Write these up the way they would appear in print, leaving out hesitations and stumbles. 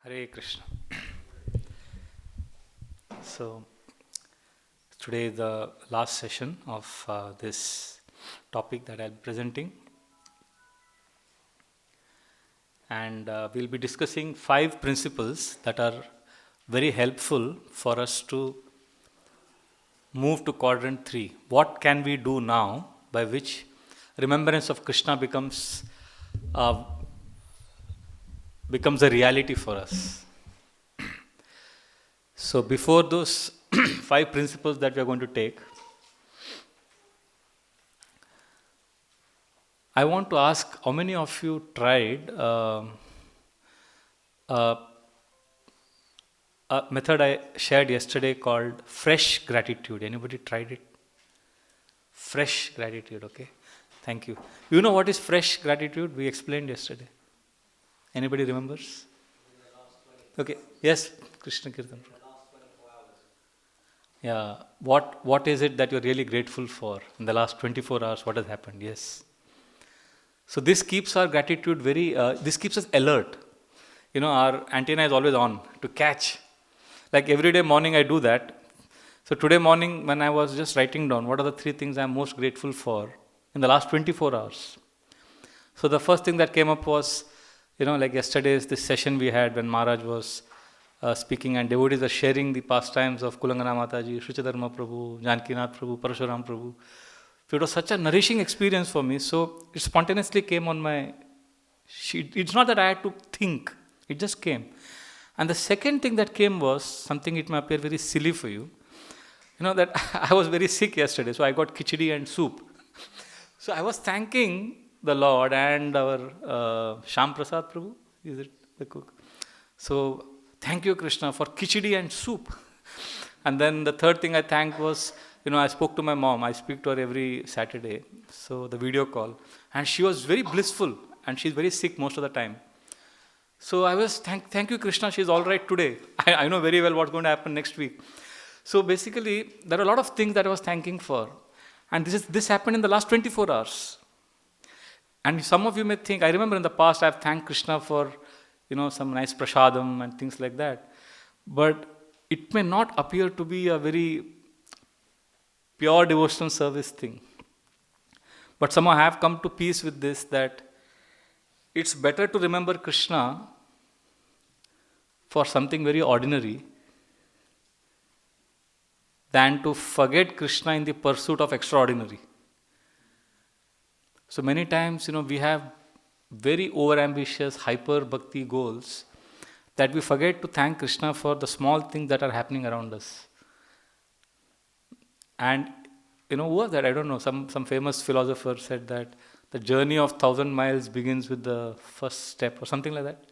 Hare Krishna. So, today is the last session of this topic that I'll be presenting, and we'll be discussing 5 principles that are very helpful for us to move to quadrant 3. What can we do now by which remembrance of Krishna uh, becomes a reality for us? So, before those 5 principles that we are going to take, I want to ask how many of you tried a method I shared yesterday called fresh gratitude. Anybody tried it? Fresh gratitude, okay. Thank you. You know what is fresh gratitude? We explained yesterday. Anybody remembers? Okay. Yes, Krishna Kirtan. Yeah. What is it that you're really grateful for in the last 24 hours? What has happened? Yes. So this keeps our gratitude this keeps us alert. You know, our antenna is always on to catch. Like every day morning I do that. So today morning when I was just writing down what are the 3 things I'm most grateful for in the last 24 hours. So the first thing that came up was, like yesterday's this session we had when Maharaj was speaking and devotees are sharing the pastimes of Kulangana Mataji, Shuchadharma Prabhu, Janakinath Prabhu, Parashuram Prabhu. So it was such a nourishing experience for me. So it spontaneously came on my sheet. It's not that I had to think. It just came. And the second thing that came was something it may appear very silly for you. You know that I was very sick yesterday, so I got khichdi and soup. So I was thanking the Lord and our Sham Prasad Prabhu, is it the cook? So thank you Krishna for khichdi and soup. And then the third thing I thanked was, I spoke to my mom. I speak to her every Saturday. So the video call. And she was very blissful. And she's very sick most of the time. So I was, thank you Krishna, she's all right today. I know very well what's going to happen next week. So basically, there are a lot of things that I was thanking for. And this happened in the last 24 hours. And some of you may think, I remember in the past I've thanked Krishna for, some nice prasadam and things like that. But it may not appear to be a very pure devotional service thing. But somehow I have come to peace with this, that it's better to remember Krishna for something very ordinary than to forget Krishna in the pursuit of extraordinary. So many times, we have very overambitious, hyper bhakti goals that we forget to thank Krishna for the small things that are happening around us. And who was that? I don't know. Some famous philosopher said that the journey of 1,000 miles begins with the first step or something like that.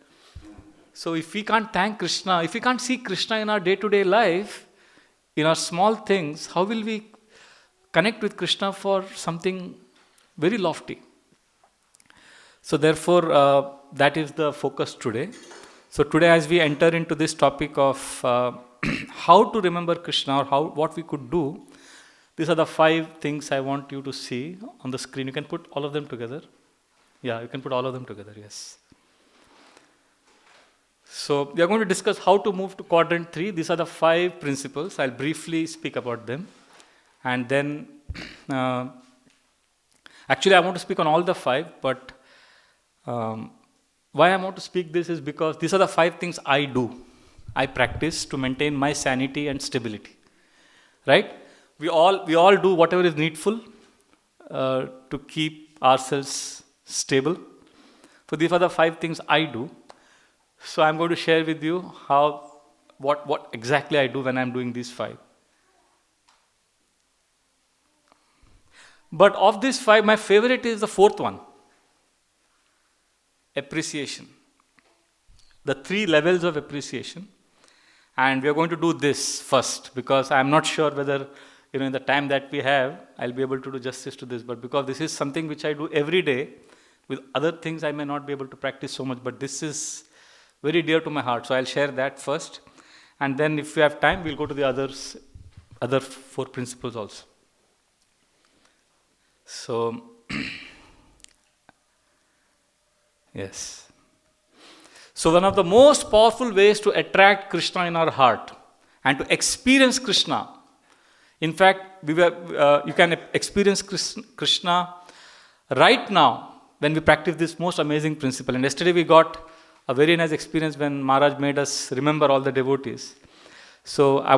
So if we can't thank Krishna, if we can't see Krishna in our day-to-day life, in our small things, how will we connect with Krishna for something very lofty? So therefore, that is the focus today. So today as we enter into this topic of how to remember Krishna or what we could do, these are the 5 things I want you to see on the screen. You can put all of them together. Yeah, you can put all of them together, yes. So we are going to discuss how to move to quadrant 3. These are the 5 principles. I'll briefly speak about them. And then, actually I want to speak on all the 5, but why I want to speak this is because these are the 5 things I do. I practice to maintain my sanity and stability. Right? We all do whatever is needful to keep ourselves stable. So these are the 5 things I do. So I'm going to share with you what exactly I do when I'm doing these 5. But of these 5, my favorite is the 4th one. Appreciation. The 3 levels of appreciation. And we are going to do this first because I'm not sure whether in the time that we have, I'll be able to do justice to this. But because this is something which I do every day, with other things I may not be able to practice so much, but this is very dear to my heart. So I'll share that first. And then if we have time, we'll go to the other 4 principles also. So, yes. So one of the most powerful ways to attract Krishna in our heart and to experience Krishna, in fact, you can experience Krishna right now when we practice this most amazing principle. And yesterday we got a very nice experience when Maharaj made us remember all the devotees. So I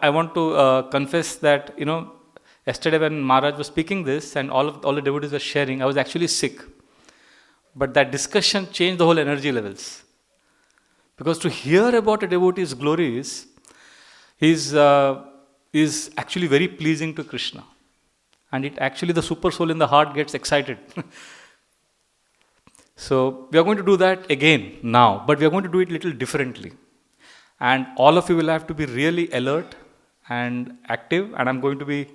want to confess that, yesterday when Maharaj was speaking this and all the devotees were sharing, I was actually sick. But that discussion changed the whole energy levels. Because to hear about a devotee's glories is actually very pleasing to Krishna. And it actually, the super soul in the heart gets excited. So we are going to do that again now, but we are going to do it a little differently. And all of you will have to be really alert and active. And I'm going to be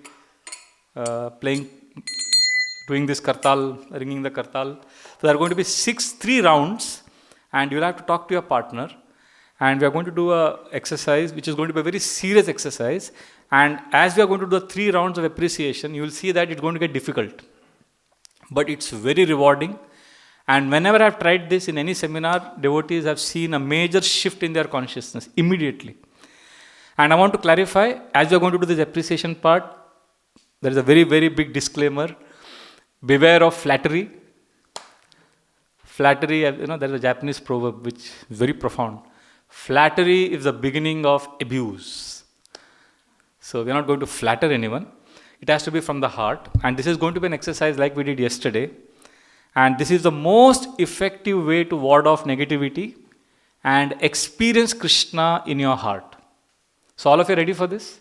doing this kartal, ringing the kartal. So there are going to be 3 rounds, and you'll have to talk to your partner. And we are going to do a exercise, which is going to be a very serious exercise. And as we are going to do the 3 rounds of appreciation, you will see that it's going to get difficult. But it's very rewarding. And whenever I've tried this in any seminar, devotees have seen a major shift in their consciousness immediately. And I want to clarify, as we are going to do this appreciation part, there is a very, very big disclaimer. Beware of flattery. Flattery, there is a Japanese proverb which is very profound. Flattery is the beginning of abuse. So we are not going to flatter anyone. It has to be from the heart. And this is going to be an exercise like we did yesterday. And this is the most effective way to ward off negativity and experience Krishna in your heart. So all of you ready for this?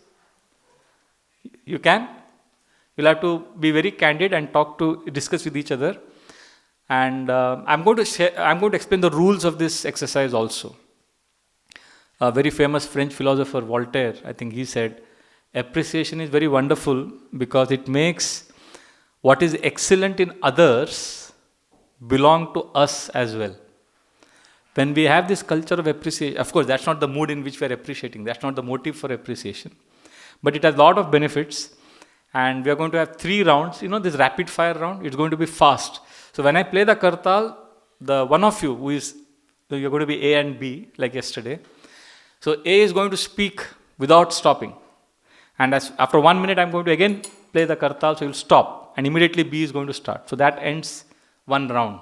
You can? You'll have to be very candid and discuss with each other. And I'm going to explain the rules of this exercise also. A very famous French philosopher, Voltaire, I think he said, appreciation is very wonderful because it makes what is excellent in others belong to us as well. When we have this culture of appreciation, of course, that's not the mood in which we are appreciating. That's not the motive for appreciation. But it has a lot of benefits. And we are going to have 3 rounds. This rapid fire round, it's going to be fast. So when I play the kartal, the one of you you're going to be A and B, like yesterday. So A is going to speak without stopping. And after 1 minute, I'm going to again play the kartal, so you'll stop. And immediately B is going to start. So that ends 1 round.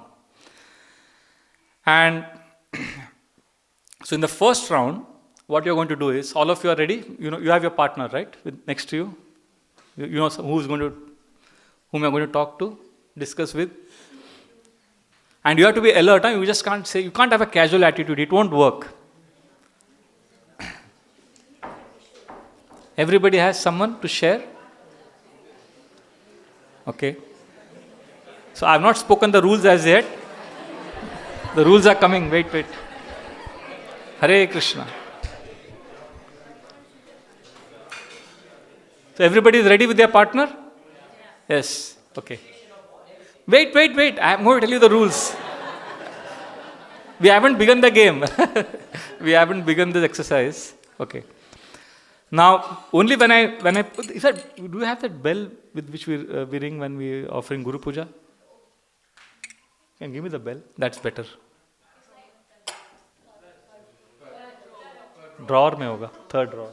And so in the first round, what you're going to do is, all of you are ready. You have your partner, right, next to you. You know whom you're going to talk to, discuss with. And you have to be alert. You just can't say, you can't have a casual attitude. It won't work. Everybody has someone to share? Okay. So I have not spoken the rules as yet. The rules are coming. Wait. Hare Krishna. So everybody is ready with their partner? Yes. Okay. Wait. I am going to tell you the rules. We haven't begun the game. We haven't begun this exercise. Okay. Now, only when I do you have that bell with which we ring when we are offering Guru Puja? Can you give me the bell? That's better. Drawer mein hoga, 3rd drawer.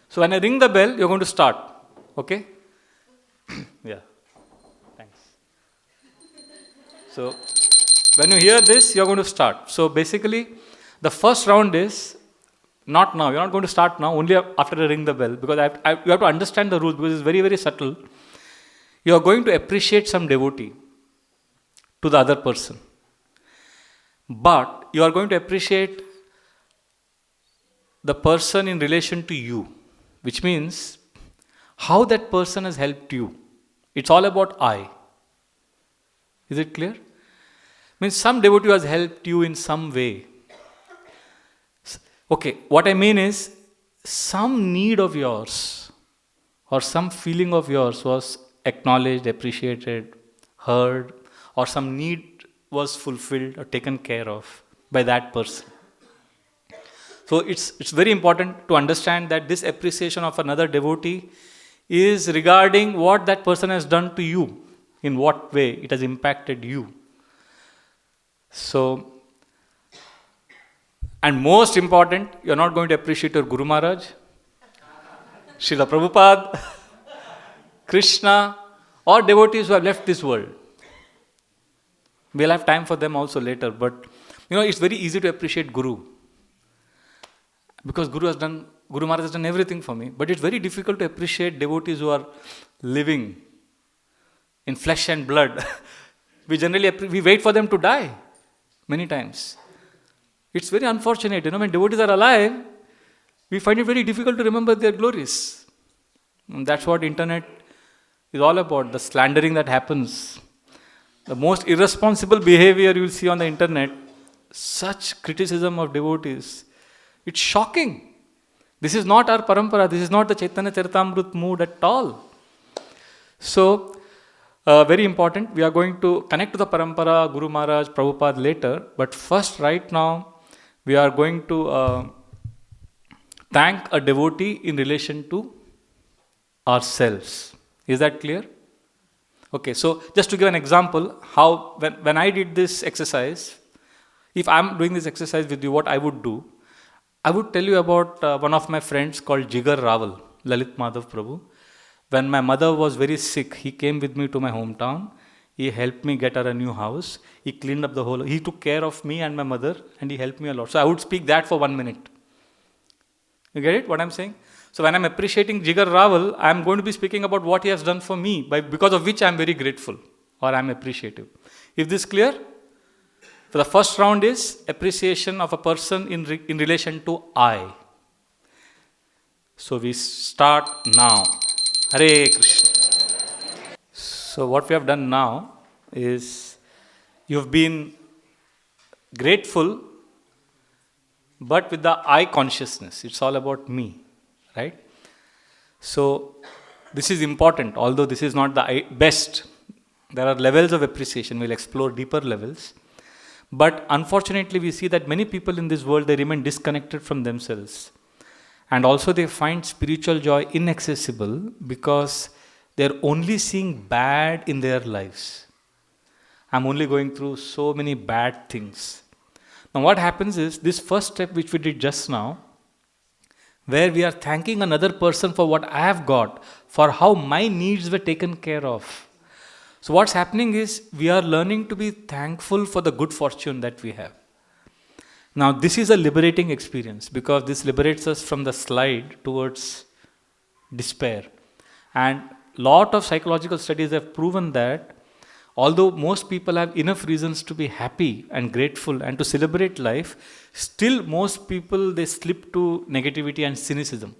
So when I ring the bell, you're going to start. Okay? Yeah. Thanks. So when you hear this, you're going to start. So basically, the first round is not now. You're not going to start now, only after I ring the bell. Because you have to understand the rules, because it's very, very subtle. You are going to appreciate some devotee to the other person. But you are going to appreciate the person in relation to you, which means how that person has helped you. It's all about I. Is it clear? Means some devotee has helped you in some way. Okay, what I mean is, some need of yours or some feeling of yours was acknowledged, appreciated, heard, or some need was fulfilled or taken care of by that person. So it's very important to understand that this appreciation of another devotee is regarding what that person has done to you, in what way it has impacted you. So And most important, you're not going to appreciate your Guru Maharaj, Srila Prabhupada, Krishna, or devotees who have left this world. We'll have time for them also later, but it's very easy to appreciate Guru. Because Guru Maharaj has done everything for me. But it's very difficult to appreciate devotees who are living in flesh and blood. We wait for them to die many times. It's very unfortunate. When devotees are alive, we find it very difficult to remember their glories. And that's what internet is all about, the slandering that happens. The most irresponsible behavior you will see on the internet, such criticism of devotees. It's shocking. This is not our parampara. This is not the Chaitanya Charitamrita mood at all. So, very important. We are going to connect to the parampara, Guru Maharaj, Prabhupada later. But first, right now, we are going to thank a devotee in relation to ourselves. Is that clear? Okay, so just to give an example, how when I did this exercise, if I'm doing this exercise with you, what I would do, I would tell you about one of my friends called Jigar Raval, Lalit Madhav Prabhu. When my mother was very sick, he came with me to my hometown. He helped me get her a new house. He cleaned up the whole, he took care of me and my mother, and he helped me a lot. So I would speak that for 1 minute. You get it, what I'm saying? So when I'm appreciating Jigar Raval, I'm going to be speaking about what he has done for me, because of which I'm very grateful or I'm appreciative. Is this clear? So the first round is appreciation of a person in relation to I. So we start now. Hare Krishna. So what we have done now is you've been grateful, but with the I consciousness. It's all about me. Right? So, this is important, although this is not the best. There are levels of appreciation, we'll explore deeper levels. But unfortunately, we see that many people in this world, they remain disconnected from themselves. And also they find spiritual joy inaccessible because they're only seeing bad in their lives. I'm only going through so many bad things. Now what happens is, this first step which we did just now, where we are thanking another person for what I have got, for how my needs were taken care of. So what's happening is, we are learning to be thankful for the good fortune that we have. Now this is a liberating experience, because this liberates us from the slide towards despair. And lot of psychological studies have proven that although most people have enough reasons to be happy and grateful and to celebrate life, still most people, they slip to negativity and cynicism.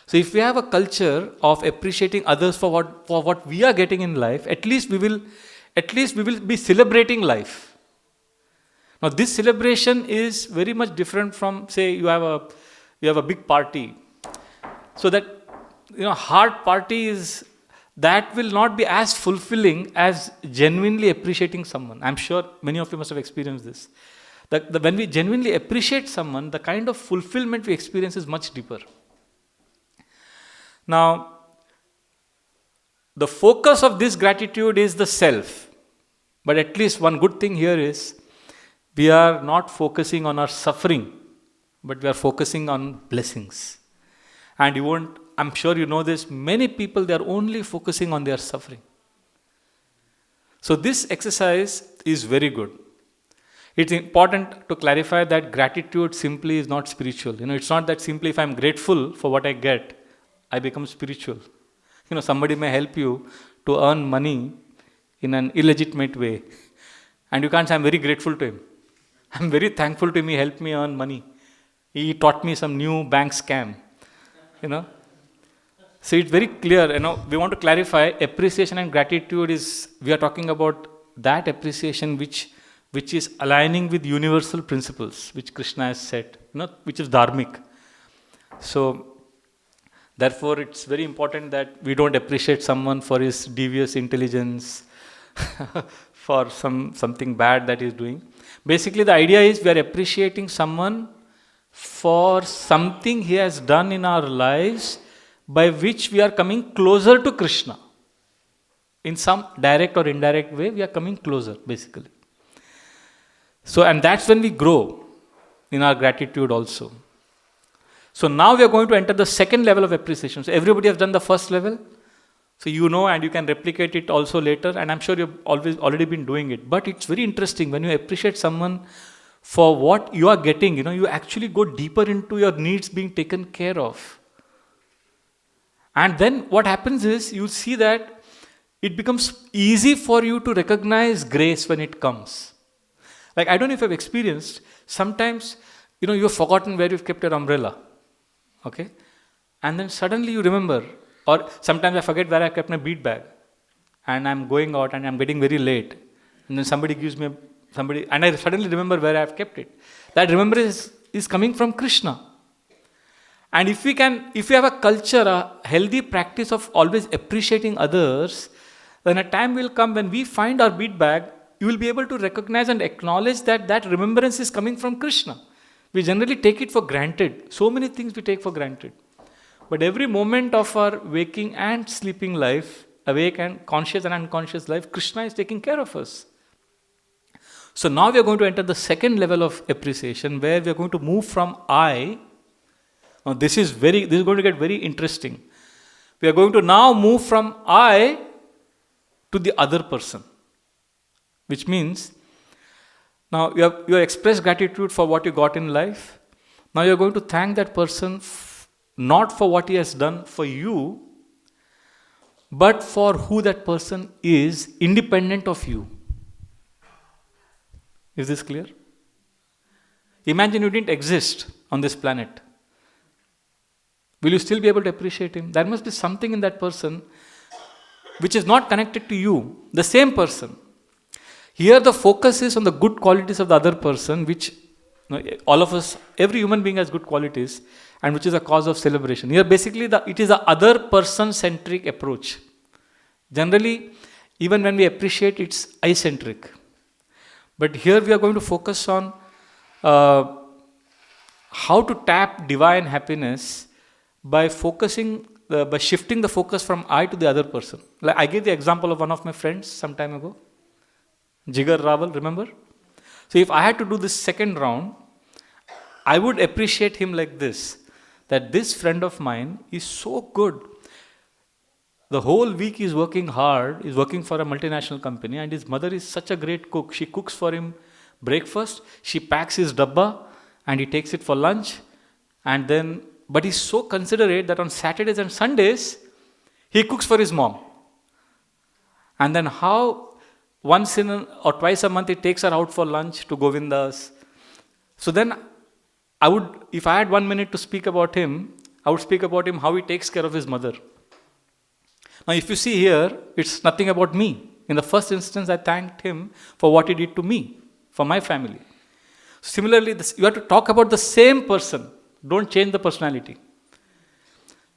So if we have a culture of appreciating others for what we are getting in life, at least we will be celebrating life. Now this celebration is very much different from, say, you have a big party. So that hard party that will not be as fulfilling as genuinely appreciating someone. I'm sure many of you must have experienced this. When we genuinely appreciate someone, the kind of fulfillment we experience is much deeper. Now, the focus of this gratitude is the self. But at least one good thing here is, we are not focusing on our suffering, but we are focusing on blessings. And I'm sure you know this, many people, they are only focusing on their suffering. So this exercise is very good. It's important to clarify that gratitude simply is not spiritual. It's not that simply if I'm grateful for what I get, I become spiritual. Somebody may help you to earn money in an illegitimate way. And you can't say, I'm very grateful to him. I'm very thankful to him, he helped me earn money. He taught me some new bank scam. So it's very clear, we want to clarify, appreciation and gratitude we are talking about that appreciation which is aligning with universal principles, which Krishna has said, which is dharmic. So, therefore, it's very important that we don't appreciate someone for his devious intelligence, for something bad that he's doing. Basically, the idea is we are appreciating someone for something he has done in our lives by which we are coming closer to Krishna. In some direct or indirect way, we are coming closer, basically. So, and that's when we grow. in our gratitude also. So now we are going to enter the second level of appreciation. So everybody has done the first level. So you know, and you can replicate it also later. And I'm sure you've already been doing it. But it's very interesting when you appreciate someone for what you are getting. You actually go deeper into your needs being taken care of. And then what happens is you see that it becomes easy for you to recognize grace when it comes. Like, I don't know if you've experienced, sometimes, you've forgotten where you've kept your umbrella. Okay? And then suddenly you remember, or sometimes I forget where I kept my bead bag. And I'm going out and I'm getting very late. And then somebody gives me and I suddenly remember where I've kept it. That remembrance is coming from Krishna. And if we have a culture, a healthy practice of always appreciating others, then a time will come when we find our bead bag, you will be able to recognize and acknowledge that remembrance is coming from Krishna. We generally take it for granted. So many things we take for granted. But every moment of our waking and sleeping life, awake and conscious and unconscious life, Krishna is taking care of us. So now we are going to enter the second level of appreciation, where we are going to move from I. Now this is going to get very interesting. We are going to now move from I to the other person. Which means, now you have expressed gratitude for what you got in life. Now you are going to thank that person not for what he has done for you, but for who that person is, independent of you. Is this clear? Imagine you didn't exist on this planet. Will you still be able to appreciate him? There must be something in that person which is not connected to you, the same person. Here the focus is on the good qualities of the other person, which all of us, every human being has good qualities, and which is a cause of celebration. Here basically it is a other person centric approach. Generally, even when we appreciate, it's I-centric. But here we are going to focus on how to tap divine happiness by shifting the focus from I to the other person. Like I gave the example of one of my friends some time ago, Jigar Rawal, remember? So if I had to do this second round, I would appreciate him like this, that this friend of mine is so good. The whole week he's working hard, he's working for a multinational company, and his mother is such a great cook. She cooks for him breakfast, she packs his dabba, and he takes it for lunch. But he's so considerate that on Saturdays and Sundays, he cooks for his mom. And then how once or twice a month he takes her out for lunch to Govinda's. So then if I had 1 minute to speak about him, I would speak about him how he takes care of his mother. Now if you see here, it's nothing about me. In the first instance, I thanked him for what he did to me, for my family. Similarly, you have to talk about the same person. Don't change the personality.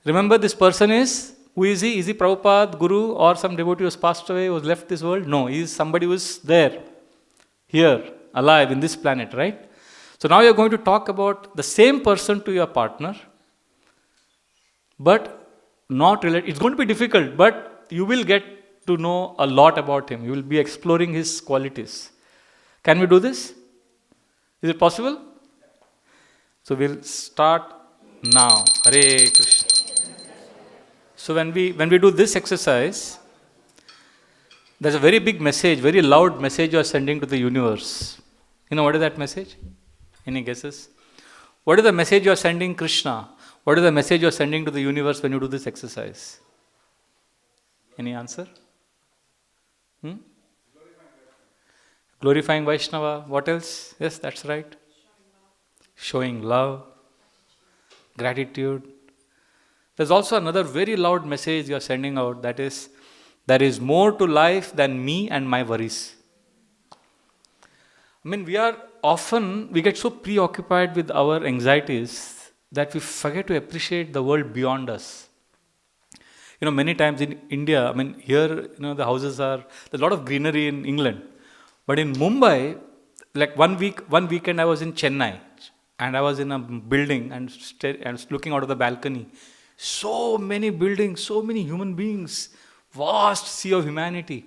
Remember, this person who is he? Is he Prabhupada, Guru, or some devotee who has passed away, who has left this world? No, he is somebody who is there, here, alive, in this planet, right? So now you're going to talk about the same person to your partner, but not related. It's going to be difficult, but you will get to know a lot about him. You will be exploring his qualities. Can we do this? Is it possible? So we'll start now. Hare Krishna. So when we do this exercise, there's a very big message, very loud message you are sending to the universe. You know what is that message? Any guesses? What is the message you are sending Krishna? What is the message you are sending to the universe when you do this exercise? Any answer? Glorifying Vaishnava. What else? Yes, that's right. Showing love, gratitude. There's also another very loud message you are sending out, that is, there is more to life than me and my worries. I mean, we get so preoccupied with our anxieties that we forget to appreciate the world beyond us. Many times in India, here, the houses there's a lot of greenery in England. But in Mumbai, like one weekend I was in Chennai, and I was in a building and looking out of the balcony. So many buildings, so many human beings, vast sea of humanity.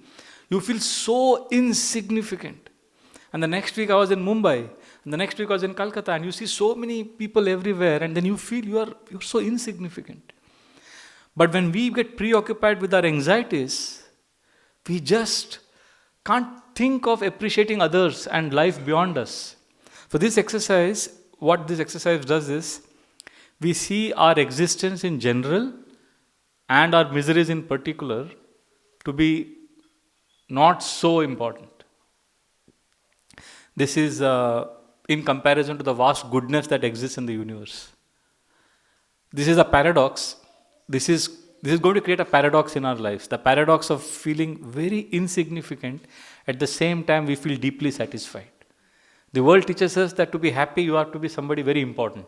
You feel so insignificant. And the next week I was in Mumbai, And the next week I was in Calcutta, and you see so many people everywhere, and then you feel you're so insignificant. But when we get preoccupied with our anxieties, we just can't think of appreciating others and life beyond us. So this exercise, what this exercise does is, we see our existence in general and our miseries in particular to be not so important. This is in comparison to the vast goodness that exists in the universe. This is a paradox. This is going to create a paradox in our lives. The paradox of feeling very insignificant, at the same time we feel deeply satisfied. The world teaches us that to be happy you have to be somebody very important.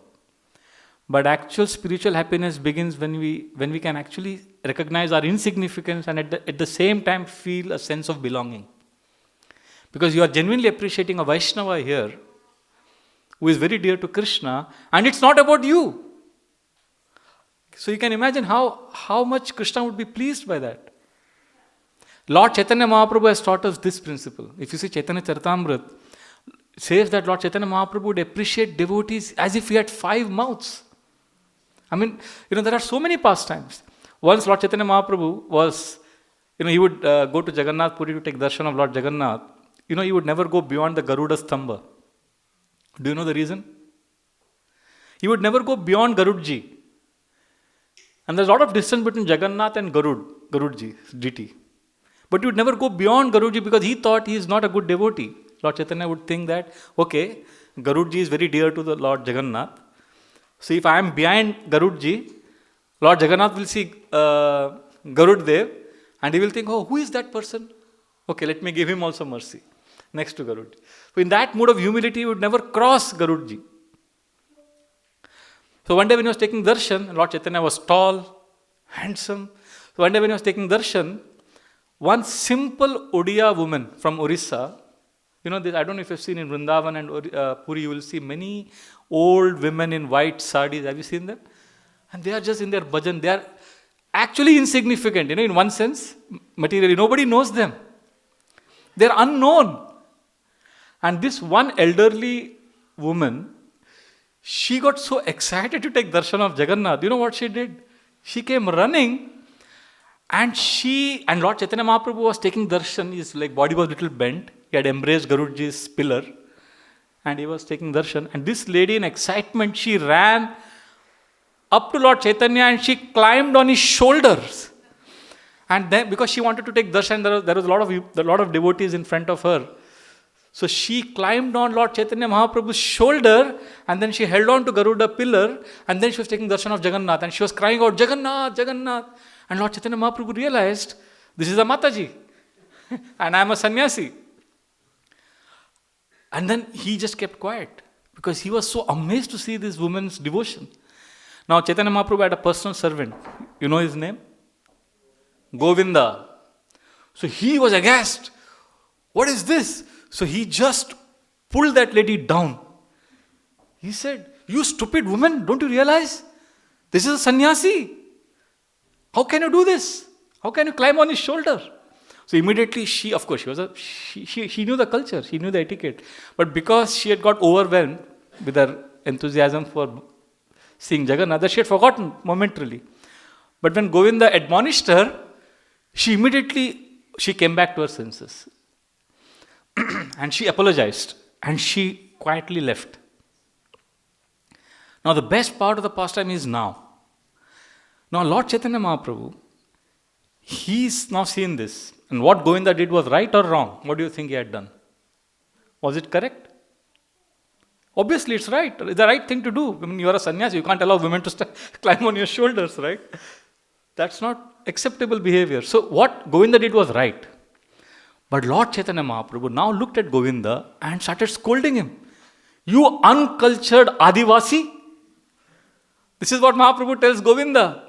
But actual spiritual happiness begins when we can actually recognize our insignificance and at the same time feel a sense of belonging. Because you are genuinely appreciating a Vaishnava here who is very dear to Krishna, and it's not about you. So you can imagine how much Krishna would be pleased by that. Lord Chaitanya Mahaprabhu has taught us this principle. If you see Chaitanya Charitamrita, it says that Lord Chaitanya Mahaprabhu would appreciate devotees as if he had 5 mouths. I mean, there are so many pastimes. Once Lord Chaitanya Mahaprabhu was, he would go to Jagannath Puri to take darshan of Lord Jagannath. He would never go beyond the Garuda Stamba. Do you know the reason? He would never go beyond Garudji. And there's a lot of distance between Jagannath and Garudji, GT. But he would never go beyond Garudji because he thought he is not a good devotee. Lord Chaitanya would think that, okay, Garudji is very dear to the Lord Jagannath. So if I am behind Garudji, Lord Jagannath will see Garuddev and he will think, oh, who is that person? Okay, let me give him also mercy next to Garudji. So in that mood of humility, he would never cross Garudji. So one day when he was taking darshan, Lord Chaitanya was tall, handsome. So one day when he was taking darshan, one simple Odia woman from Orissa, I don't know if you've seen in Vrindavan and Puri, you will see many old women in white sarees. Have you seen them? And they are just in their bhajan. They are actually insignificant, in one sense, materially. Nobody knows them. They are unknown. And this one elderly woman, she got so excited to take darshan of Jagannath. You know what she did? She came running and Lord Chaitanya Mahaprabhu was taking darshan. His body was a little bent. He had embraced Garudji's pillar and he was taking darshan. And this lady in excitement, she ran up to Lord Chaitanya and she climbed on his shoulders. And then, because she wanted to take darshan, there was a lot of devotees in front of her. So she climbed on Lord Chaitanya Mahaprabhu's shoulder and then she held on to Garuda pillar and then she was taking darshan of Jagannath and she was crying out, Jagannath, Jagannath. And Lord Chaitanya Mahaprabhu realized, this is a Mataji and I am a sannyasi. And then he just kept quiet because he was so amazed to see this woman's devotion. Now Chaitanya Mahaprabhu had a personal servant. You know his name? Govinda. So he was aghast. What is this? So he just pulled that lady down. He said, you stupid woman, don't you realize? This is a sannyasi. How can you do this? How can you climb on his shoulder? So immediately she knew the culture, she knew the etiquette. But because she had got overwhelmed with her enthusiasm for seeing Jagannath, she had forgotten momentarily. But when Govinda admonished her, she came back to her senses. And she apologized. And she quietly left. Now the best part of the pastime is now. Now Lord Chaitanya Mahaprabhu, he's now seen this. And what Govinda did was right or wrong? What do you think he had done? Was it correct? Obviously it's right. It's the right thing to do. I mean, you are a sannyasi. You can't allow women to climb on your shoulders, right? That's not acceptable behavior. So what Govinda did was right. But Lord Chaitanya Mahaprabhu now looked at Govinda and started scolding him. You uncultured Adivasi. This is what Mahaprabhu tells Govinda.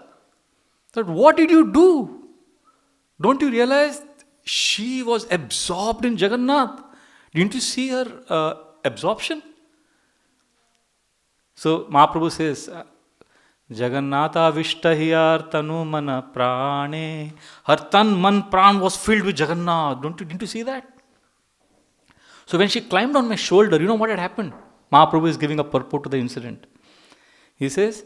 That what did you do? Don't you realize she was absorbed in Jagannath? Didn't you see her absorption? So Mahaprabhu says, Jagannatha Vishtahiyar Tanu Mana Prane. Her tan, man, pran was filled with Jagannath. Didn't you see that? So when she climbed on my shoulder, you know what had happened? Mahaprabhu is giving a purport to the incident. He says,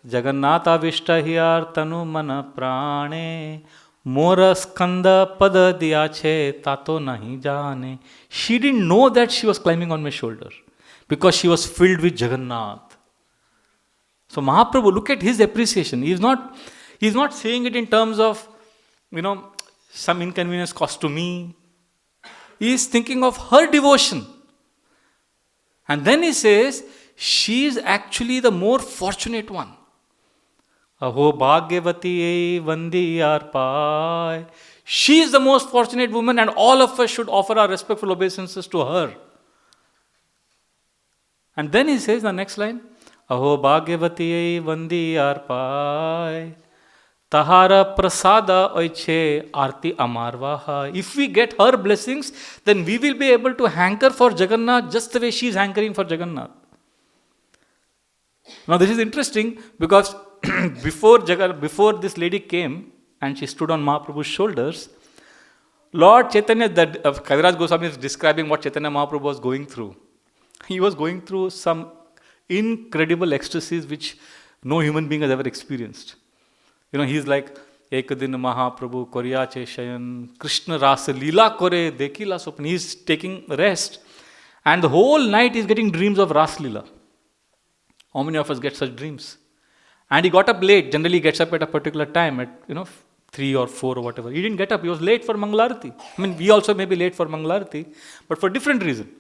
Jagannatha Vishtahiyar Tanu Mana Prane Mora Skanda Pada Diyache Tato Nahi Jane. She didn't know that she was climbing on my shoulder because she was filled with Jagannath. So Mahaprabhu, look at his appreciation. He's not saying it in terms of, some inconvenience caused to me. He is thinking of her devotion. And then he says, she is actually the more fortunate one. Aho bhagyavati vandi arpai. She is the most fortunate woman, and all of us should offer our respectful obeisances to her. And then he says, the next line, Aho bhagyavati vandi arpai. Tahara prasada oiche arti amarvaha. If we get her blessings, then we will be able to hanker for Jagannath just the way she is hankering for Jagannath. Now this is interesting because before this lady came and she stood on Mahaprabhu's shoulders, Lord Chaitanya, Kaviraj Goswami is describing what Chaitanya Mahaprabhu was going through. He was going through some incredible ecstasies which no human being has ever experienced. He's like, Ekadin Mahaprabhu, Koryache Shayan, Krishna Rasa Leela Kore, Dekila Sopan. He's taking rest. And the whole night he's getting dreams of Ras Leela. How many of us get such dreams? And he got up late. Generally he gets up at a particular time, at 3 or 4 or whatever. He didn't get up. He was late for Mangalarati. We also may be late for Mangalarati, but for different reason.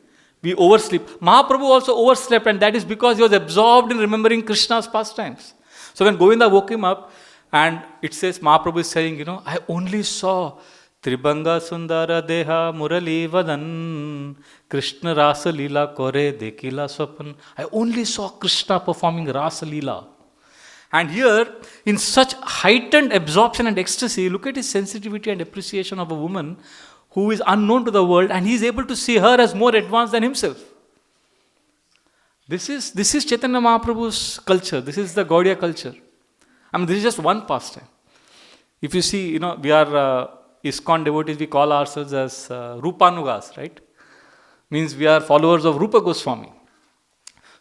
We oversleep. Mahaprabhu also overslept, and that is because he was absorbed in remembering Krishna's pastimes. So when Govinda woke him up, and it says, Mahaprabhu is saying, I only saw Tribanga Sundara Deha Murali Vadan Krishna Rasa Leela Kore Dekila Swapan. I only saw Krishna performing Rasa Leela. And here, in such heightened absorption and ecstasy, look at his sensitivity and appreciation of a woman who is unknown to the world, and he is able to see her as more advanced than himself. This is Chaitanya Mahaprabhu's culture. This is the Gaudiya culture. This is just one pastime. If you see, we are ISKCON devotees, we call ourselves as Rupanugas, right? Means we are followers of Rupa Goswami.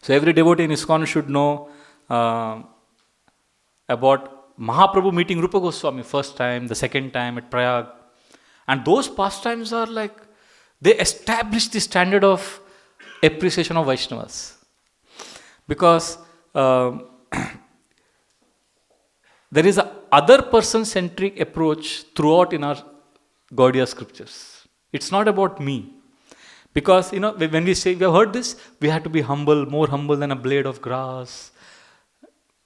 So every devotee in ISKCON should know about Mahaprabhu meeting Rupa Goswami first time, the second time at Prayag. And those pastimes are like, they establish the standard of appreciation of Vaishnavas. Because there is a other person-centric approach throughout in our Gaudiya scriptures. It's not about me. Because, when we say, we have heard this, we have to be humble, more humble than a blade of grass,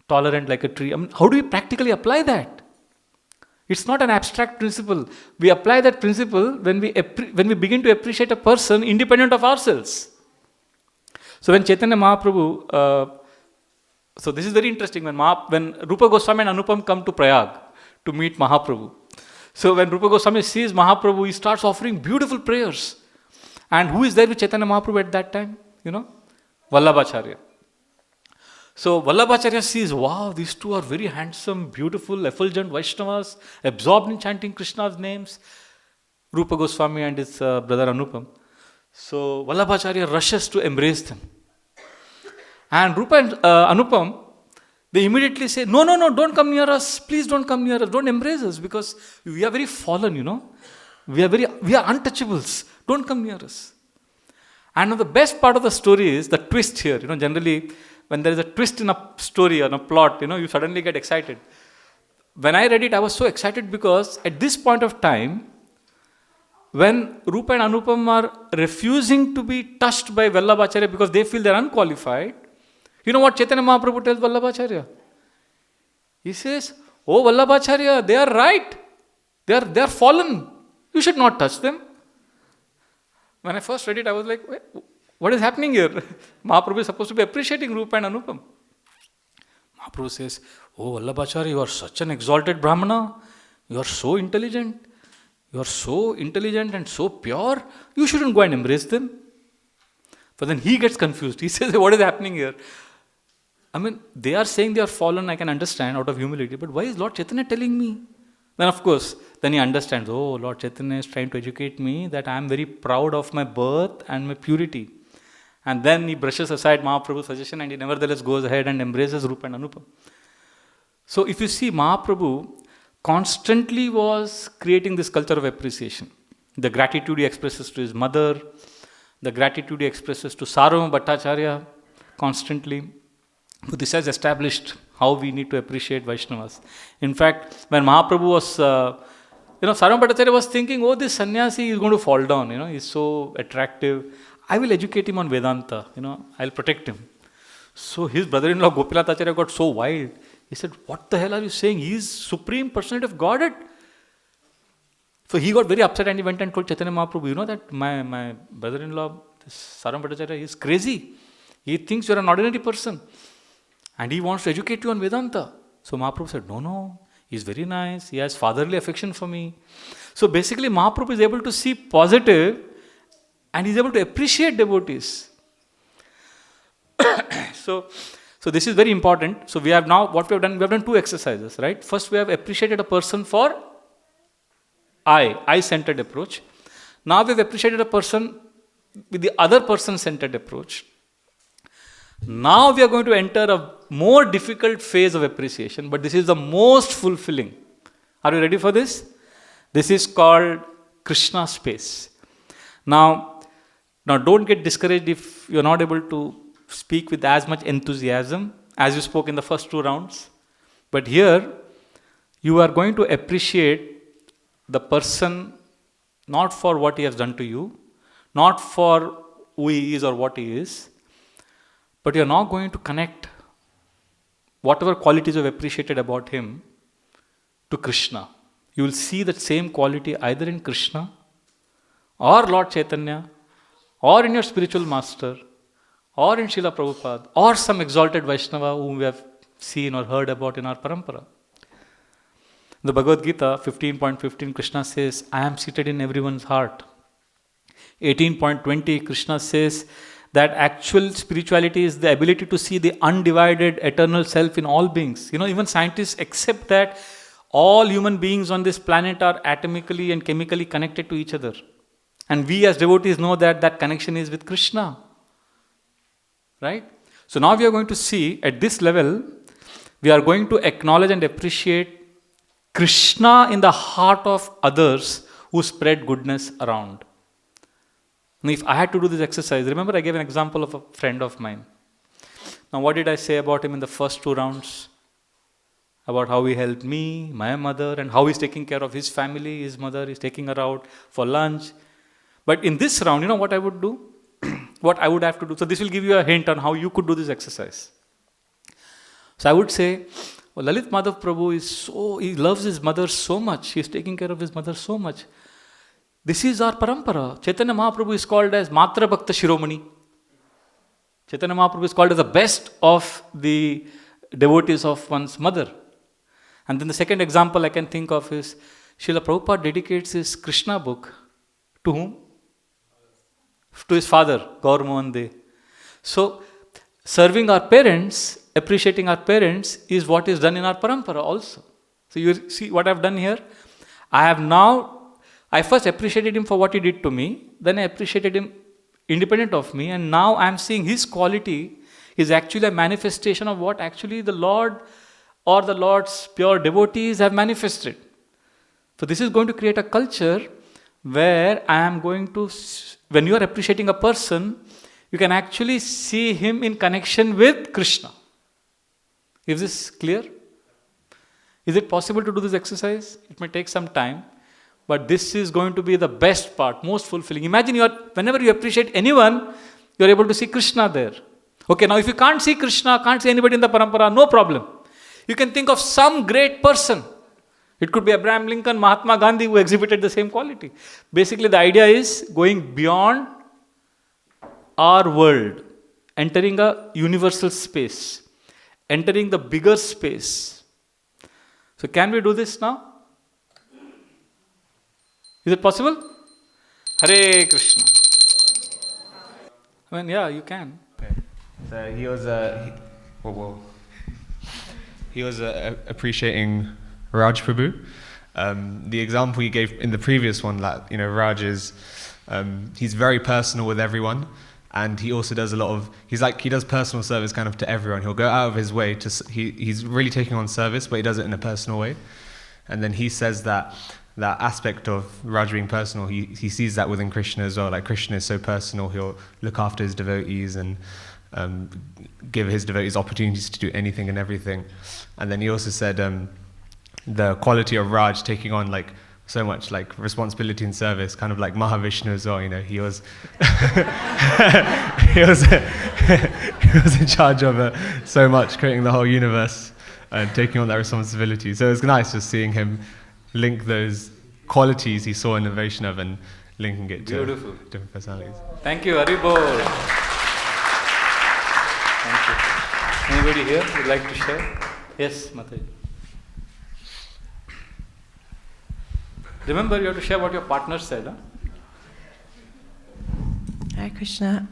tolerant like a tree. How do we practically apply that? It's not an abstract principle. We apply that principle when we begin to appreciate a person independent of ourselves. So when Chaitanya Mahaprabhu, so this is very interesting, when Rupa Goswami and Anupam come to Prayag to meet Mahaprabhu. So when Rupa Goswami sees Mahaprabhu, he starts offering beautiful prayers. And who is there with Chaitanya Mahaprabhu at that time? Vallabhacharya. So Vallabhacharya sees, wow, these two are very handsome, beautiful, effulgent Vaishnavas, absorbed in chanting Krishna's names. Rupa Goswami and his brother Anupam. So Vallabhacharya rushes to embrace them. And Rupa and Anupam, they immediately say, no, don't come near us. Please don't come near us. Don't embrace us, because we are very fallen, We are untouchables. Don't come near us. And now the best part of the story is the twist here. Generally, when there is a twist in a story or a plot, you suddenly get excited. When I read it, I was so excited because at this point of time, when Rupa and Anupam are refusing to be touched by Vallabhacharya because they feel they are unqualified, you know what Chaitanya Mahaprabhu tells Vallabhacharya? He says, oh Vallabhacharya, they are right. They are fallen. You should not touch them. When I first read it, I was like, wait, what is happening here? Mahaprabhu is supposed to be appreciating Rupa and Anupam. Mahaprabhu says, oh Vallabhacharya, you are such an exalted Brahmana. You are so intelligent. You are so intelligent and so pure. You shouldn't go and embrace them. But then he gets confused. He says, what is happening here? They are saying they are fallen, I can understand out of humility, but why is Lord Chaitanya telling me? Then of course, then he understands, oh, Lord Chaitanya is trying to educate me that I am very proud of my birth and my purity. And then he brushes aside Mahaprabhu's suggestion and he nevertheless goes ahead and embraces Rupa and Anupa. So if you see, Mahaprabhu constantly was creating this culture of appreciation. The gratitude he expresses to his mother, the gratitude he expresses to Sarvabhauma Bhattacharya constantly. So this has established how we need to appreciate Vaishnavas. In fact, when Mahaprabhu was, Sarvabhauma Bhattacharya was thinking, oh, this sannyasi is going to fall down, he's so attractive. I will educate him on Vedanta, I'll protect him. So his brother-in-law Gopinath Acharya got so wild. He said, what the hell are you saying? He is Supreme Personality of Godhead. So he got very upset and he went and told Chaitanya Mahaprabhu, you know that my brother-in-law, this Sarvabhauma Bhattacharya, he is crazy. He thinks you are an ordinary person. And he wants to educate you on Vedanta. So Mahaprabhu said, no, he's very nice. He has fatherly affection for me. So basically Mahaprabhu is able to see positive and he's able to appreciate devotees. So this is very important. So we have now, what we have done 2 exercises, right? First we have appreciated a person for I-centered approach. Now we have appreciated a person with the other person-centered approach. Now we are going to enter a more difficult phase of appreciation, but this is the most fulfilling. Are you ready for this? This is called Krishna space. Now don't get discouraged if you are not able to speak with as much enthusiasm as you spoke in the first 2 rounds. But here, you are going to appreciate the person not for what he has done to you, not for who he is or what he is, but you are now going to connect whatever qualities you have appreciated about him to Krishna. You will see that same quality either in Krishna or Lord Chaitanya or in your spiritual master or in Srila Prabhupada or some exalted Vaishnava whom we have seen or heard about in our parampara. The Bhagavad Gita 15.15 Krishna says, I am seated in everyone's heart. 18.20 Krishna says that actual spirituality is the ability to see the undivided eternal self in all beings. Even scientists accept that all human beings on this planet are atomically and chemically connected to each other. And we as devotees know that connection is with Krishna. Right? So now we are going to see, at this level, we are going to acknowledge and appreciate Krishna in the heart of others who spread goodness around. Now, if I had to do this exercise, remember I gave an example of a friend of mine. Now, what did I say about him in the first 2 rounds? About how he helped me, my mother, and how he's taking care of his family, his mother is taking her out for lunch. But in this round, what I would do? What I would have to do. So this will give you a hint on how you could do this exercise. So I would say, Lalit Madhav Prabhu he loves his mother so much. He is taking care of his mother so much. This is our parampara. Chaitanya Mahaprabhu is called as Matra Bhakta Shiromani. Chaitanya Mahaprabhu is called as the best of the devotees of one's mother. And then the second example I can think of is Srila Prabhupada dedicates his Krishna book to whom? To his father, Gaur Mohan De. So, serving our parents, appreciating our parents is what is done in our parampara also. So, you see what I have done here? I first appreciated him for what he did to me, then I appreciated him independent of me, and now I am seeing his quality is actually a manifestation of what actually the Lord or the Lord's pure devotees have manifested. So, this is going to create a culture where I am going to, when you are appreciating a person, you can actually see him in connection with Krishna. Is this clear? Is it possible to do this exercise? It may take some time, but this is going to be the best part, most fulfilling. Imagine whenever you appreciate anyone, you are able to see Krishna there. Okay, now if you can't see Krishna, can't see anybody in the parampara, no problem. You can think of some great person. It could be Abraham Lincoln, Mahatma Gandhi, who exhibited the same quality. Basically, the idea is going beyond our world, entering a universal space, entering the bigger space. So, can we do this now? Is it possible? Hare Krishna. I mean, yeah, you can. Okay. So he was appreciating Raj Prabhu. The example he gave in the previous one, that Raj is he's very personal with everyone, And he also does a lot of, he does personal service kind of to everyone. He'll go out of his way he's really taking on service, but he does it in a personal way. And then he says that aspect of Raj being personal, he sees that within Krishna as well. Like Krishna is so personal, he'll look after his devotees and give his devotees opportunities to do anything and everything. And then he also said the quality of Raj taking on like so much like responsibility and service, kind of like Mahavishnu as well. He was he was in charge of so much, creating the whole universe and taking on that responsibility. So it was nice just seeing him link those qualities he saw in Vaishnav and linking it to different personalities. Thank you, Haribol. Thank you. Anybody here would like to share? Yes, Mataji. Remember, you have to share what your partner said. Huh? Hare Krishna.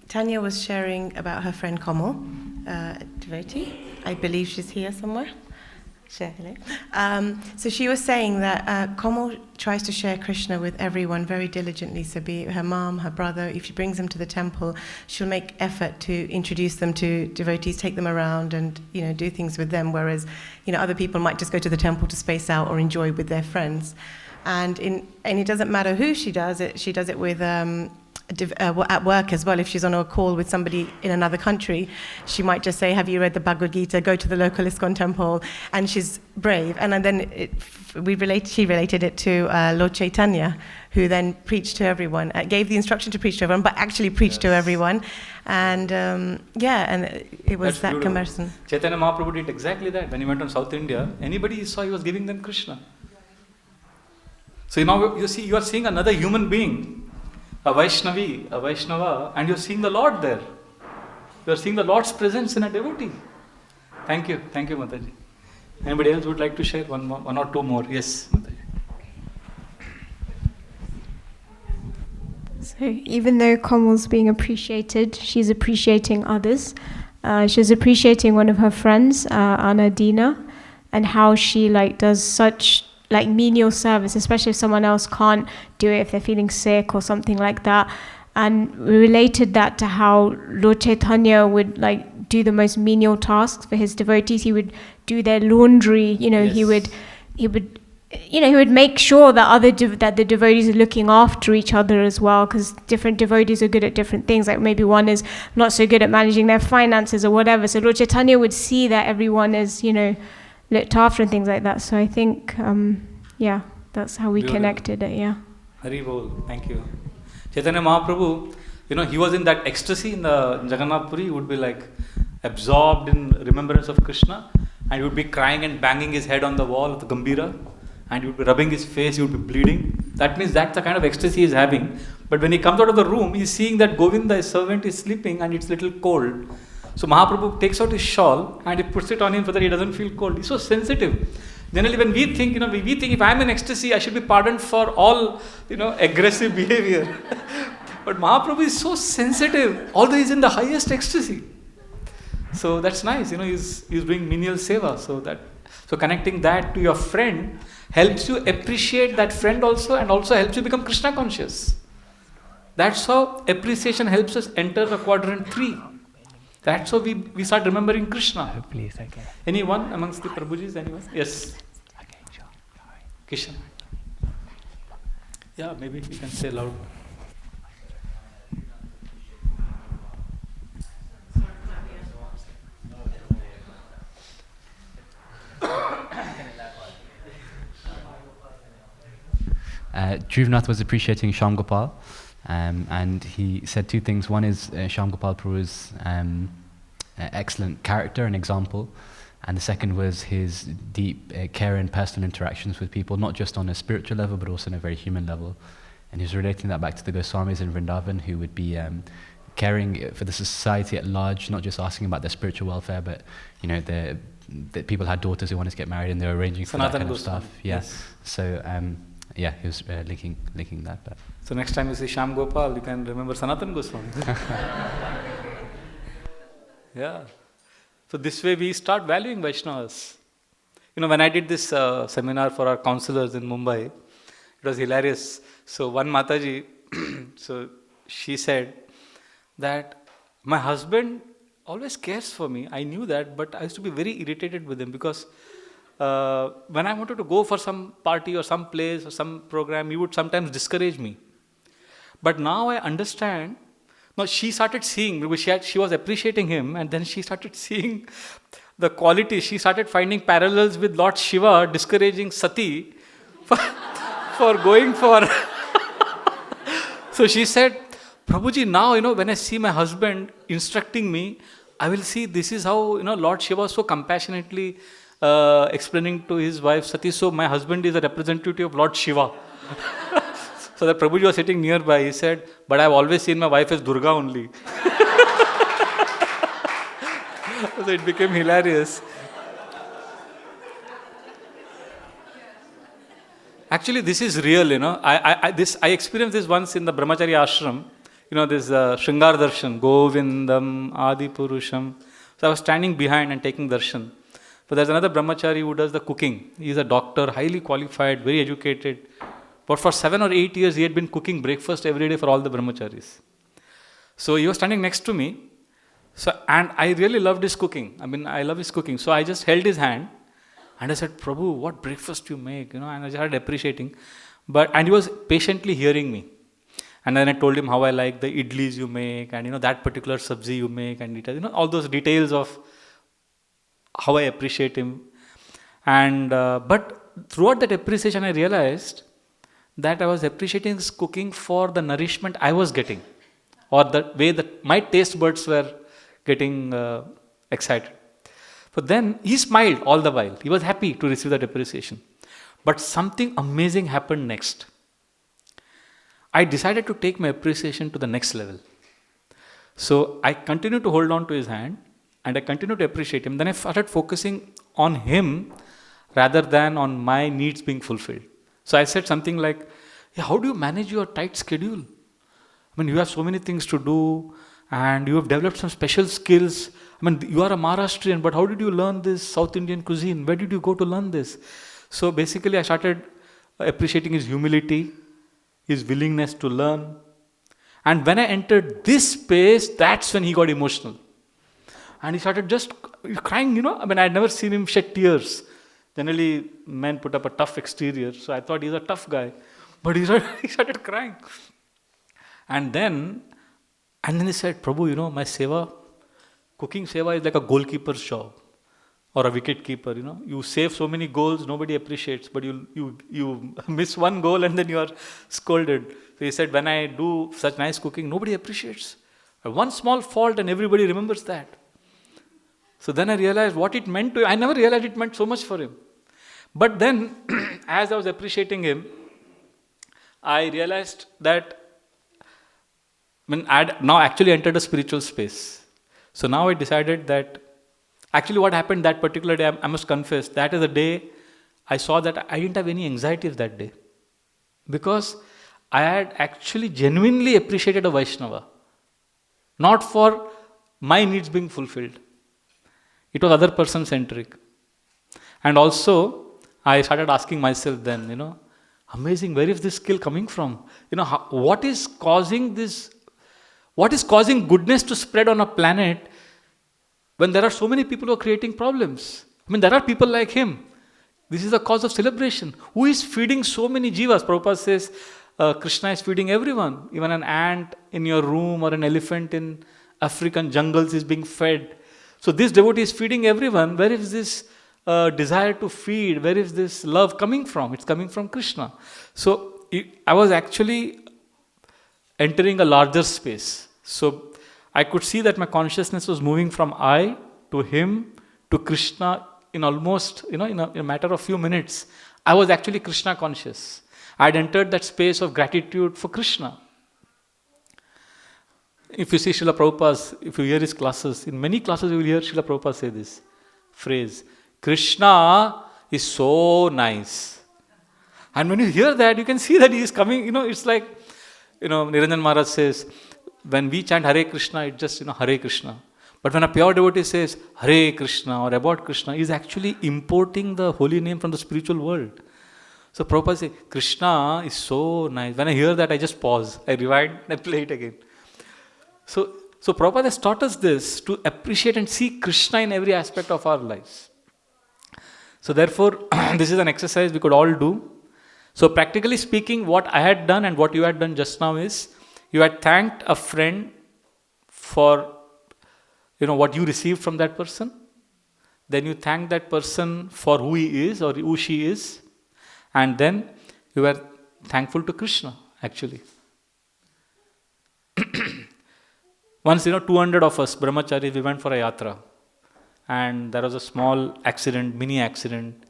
Tanya was sharing about her friend Komal, a devotee. I believe she's here somewhere. Share, hello. So she was saying that Komal tries to share Krishna with everyone very diligently. So be it her mom, her brother, if she brings them to the temple, she'll make effort to introduce them to devotees, take them around and, do things with them. Whereas, other people might just go to the temple to space out or enjoy with their friends. And it doesn't matter who she does it with at work as well. If she's on a call with somebody in another country, she might just say, have you read the Bhagavad Gita? Go to the local ISKCON temple. And she's brave. And then she related it to Lord Chaitanya, who then preached to everyone, gave the instruction to preach to everyone, but actually preached to everyone. And it was that comparison. Chaitanya Mahaprabhu did exactly that. When he went on South India, anybody he saw, he was giving them Krishna. So now you are seeing another human being, a Vaishnava, and you're seeing the Lord there. You're seeing the Lord's presence in a devotee. Thank you, Mataji. Anybody else would like to share one or two more? Yes, Mataji. So even though Komal's being appreciated, she's appreciating others. She's appreciating one of her friends, Anadina, and how she does such menial service, especially if someone else can't do it, if they're feeling sick or something like that. And we related that to how Lord Chaitanya would do the most menial tasks for his devotees. He would do their laundry, Yes. he would make sure that that the devotees are looking after each other as well, because different devotees are good at different things. Like maybe one is not so good at managing their finances or whatever. So Lord Chaitanya would see that everyone is, looked after and things like that. So I think, that's how we connected it, yeah. Haribol, thank you. Chaitanya Mahaprabhu, he was in that ecstasy in the Jagannath Puri. He would be absorbed in remembrance of Krishna, and he would be crying and banging his head on the wall of the Gambhira, and he would be rubbing his face, he would be bleeding. That means that's the kind of ecstasy he's having. But when he comes out of the room, he's seeing that Govinda, his servant, is sleeping and it's a little cold. So Mahaprabhu takes out his shawl and he puts it on him so that he doesn't feel cold. He's so sensitive. Generally, when we think, we think if I'm in ecstasy, I should be pardoned for all, aggressive behavior. But Mahaprabhu is so sensitive, although he's in the highest ecstasy. So that's nice, he's doing menial seva. So connecting that to your friend helps you appreciate that friend also, and also helps you become Krishna conscious. That's how appreciation helps us enter the quadrant 3. That's how we start remembering Krishna. Oh, please, okay. Anyone amongst the Prabhujis? Anyone? Yes. Okay, sure. Kishan. Yeah, maybe you can say loud. Druvnath was appreciating Shyam Gopal, and he said two things. One is Shyam Gopal Prabhu's excellent character and example, and the second was his deep care and personal interactions with people, not just on a spiritual level but also on a very human level. And he was relating that back to the Goswamis in Vrindavan, who would be caring for the society at large, not just asking about their spiritual welfare, but the people had daughters who wanted to get married and they were arranging for that kind of stuff. Yeah. Yes. So he was linking that. But So next time you see Shyam Gopal, you can remember Sanatan Goswami. Yeah. So this way we start valuing Vaishnavas. When I did this seminar for our counselors in Mumbai, it was hilarious. So one Mataji, So she said that my husband always cares for me. I knew that, but I used to be very irritated with him because when I wanted to go for some party or some place or some program, he would sometimes discourage me. But now I understand. Now she started seeing, because she was appreciating him, and then she started seeing the quality. She started finding parallels with Lord Shiva discouraging Sati for going for. So she said, Prabhuji, now, when I see my husband instructing me, I will see this is how, Lord Shiva was so compassionately explaining to his wife Sati. So my husband is a representative of Lord Shiva. So that Prabhuji was sitting nearby. He said, but I've always seen my wife as Durga only. So it became hilarious. Actually, this is real, I experienced this once in the Brahmachari ashram. This Shringar Darshan, Govindam, Adi Purusham. So I was standing behind and taking darshan. But there's another Brahmachari who does the cooking. He's a doctor, highly qualified, very educated. But for 7 or 8 years, he had been cooking breakfast every day for all the Brahmacharis. So he was standing next to me. And I really loved his cooking. I love his cooking. So I just held his hand and I said, Prabhu, what breakfast you make? And I started appreciating. And he was patiently hearing me. And then I told him how I like the idlis you make and, that particular sabzi you make and, all those details of how I appreciate him. And, but throughout that appreciation, I realized that I was appreciating his cooking for the nourishment I was getting, or the way that my taste buds were getting excited. But then he smiled all the while. He was happy to receive that appreciation. But something amazing happened next. I decided to take my appreciation to the next level. So I continued to hold on to his hand and I continued to appreciate him. Then I started focusing on him rather than on my needs being fulfilled. So I said something like, how do you manage your tight schedule? You have so many things to do and you have developed some special skills. You are a Maharashtrian, but how did you learn this South Indian cuisine? Where did you go to learn this? So basically I started appreciating his humility, his willingness to learn. And when I entered this space, that's when he got emotional. And he started just crying, I had never seen him shed tears. Generally, men put up a tough exterior, so I thought he's a tough guy. But he started crying. And then he said, Prabhu, my seva, cooking seva is like a goalkeeper's job or a wicket keeper, You save so many goals, nobody appreciates, but you miss one goal and then you are scolded. So he said, when I do such nice cooking, nobody appreciates. One small fault and everybody remembers that. So then I realized what it meant to him. I never realized it meant so much for him. But then, as I was appreciating him, I realized that I had now actually entered a spiritual space. So now I decided that, actually what happened that particular day, I must confess, that is the day I saw that I didn't have any anxieties that day. Because I had actually genuinely appreciated a Vaishnava. Not for my needs being fulfilled. It was other person centric. And also, I started asking myself then, amazing, where is this skill coming from? What is causing goodness to spread on a planet when there are so many people who are creating problems? There are people like him. This is the cause of celebration. Who is feeding so many jivas? Prabhupada says, Krishna is feeding everyone. Even an ant in your room or an elephant in African jungles is being fed. So this devotee is feeding everyone. Where is this desire to feed? Where is this love coming from? It's coming from Krishna. So I was actually entering a larger space. So I could see that my consciousness was moving from I to him to Krishna in almost, in a matter of few minutes. I was actually Krishna conscious. I had entered that space of gratitude for Krishna. If you see Srila Prabhupada, if you hear his classes, in many classes you will hear Srila Prabhupada say this phrase, Krishna is so nice. And when you hear that, you can see that he is coming, it's like, Niranjan Maharaj says, when we chant Hare Krishna, it's just, Hare Krishna. But when a pure devotee says Hare Krishna or about Krishna, he is actually importing the holy name from the spiritual world. So Prabhupada says, Krishna is so nice. When I hear that, I just pause. I rewind and I play it again. So Prabhupada has taught us this, to appreciate and see Krishna in every aspect of our lives. So therefore, this is an exercise we could all do. So practically speaking, what I had done and what you had done just now is, you had thanked a friend for what you received from that person. Then you thank that person for who he is or who she is. And then you were thankful to Krishna, actually. Once, 200 of us, brahmacharis, we went for a yatra. And there was a small accident, mini accident.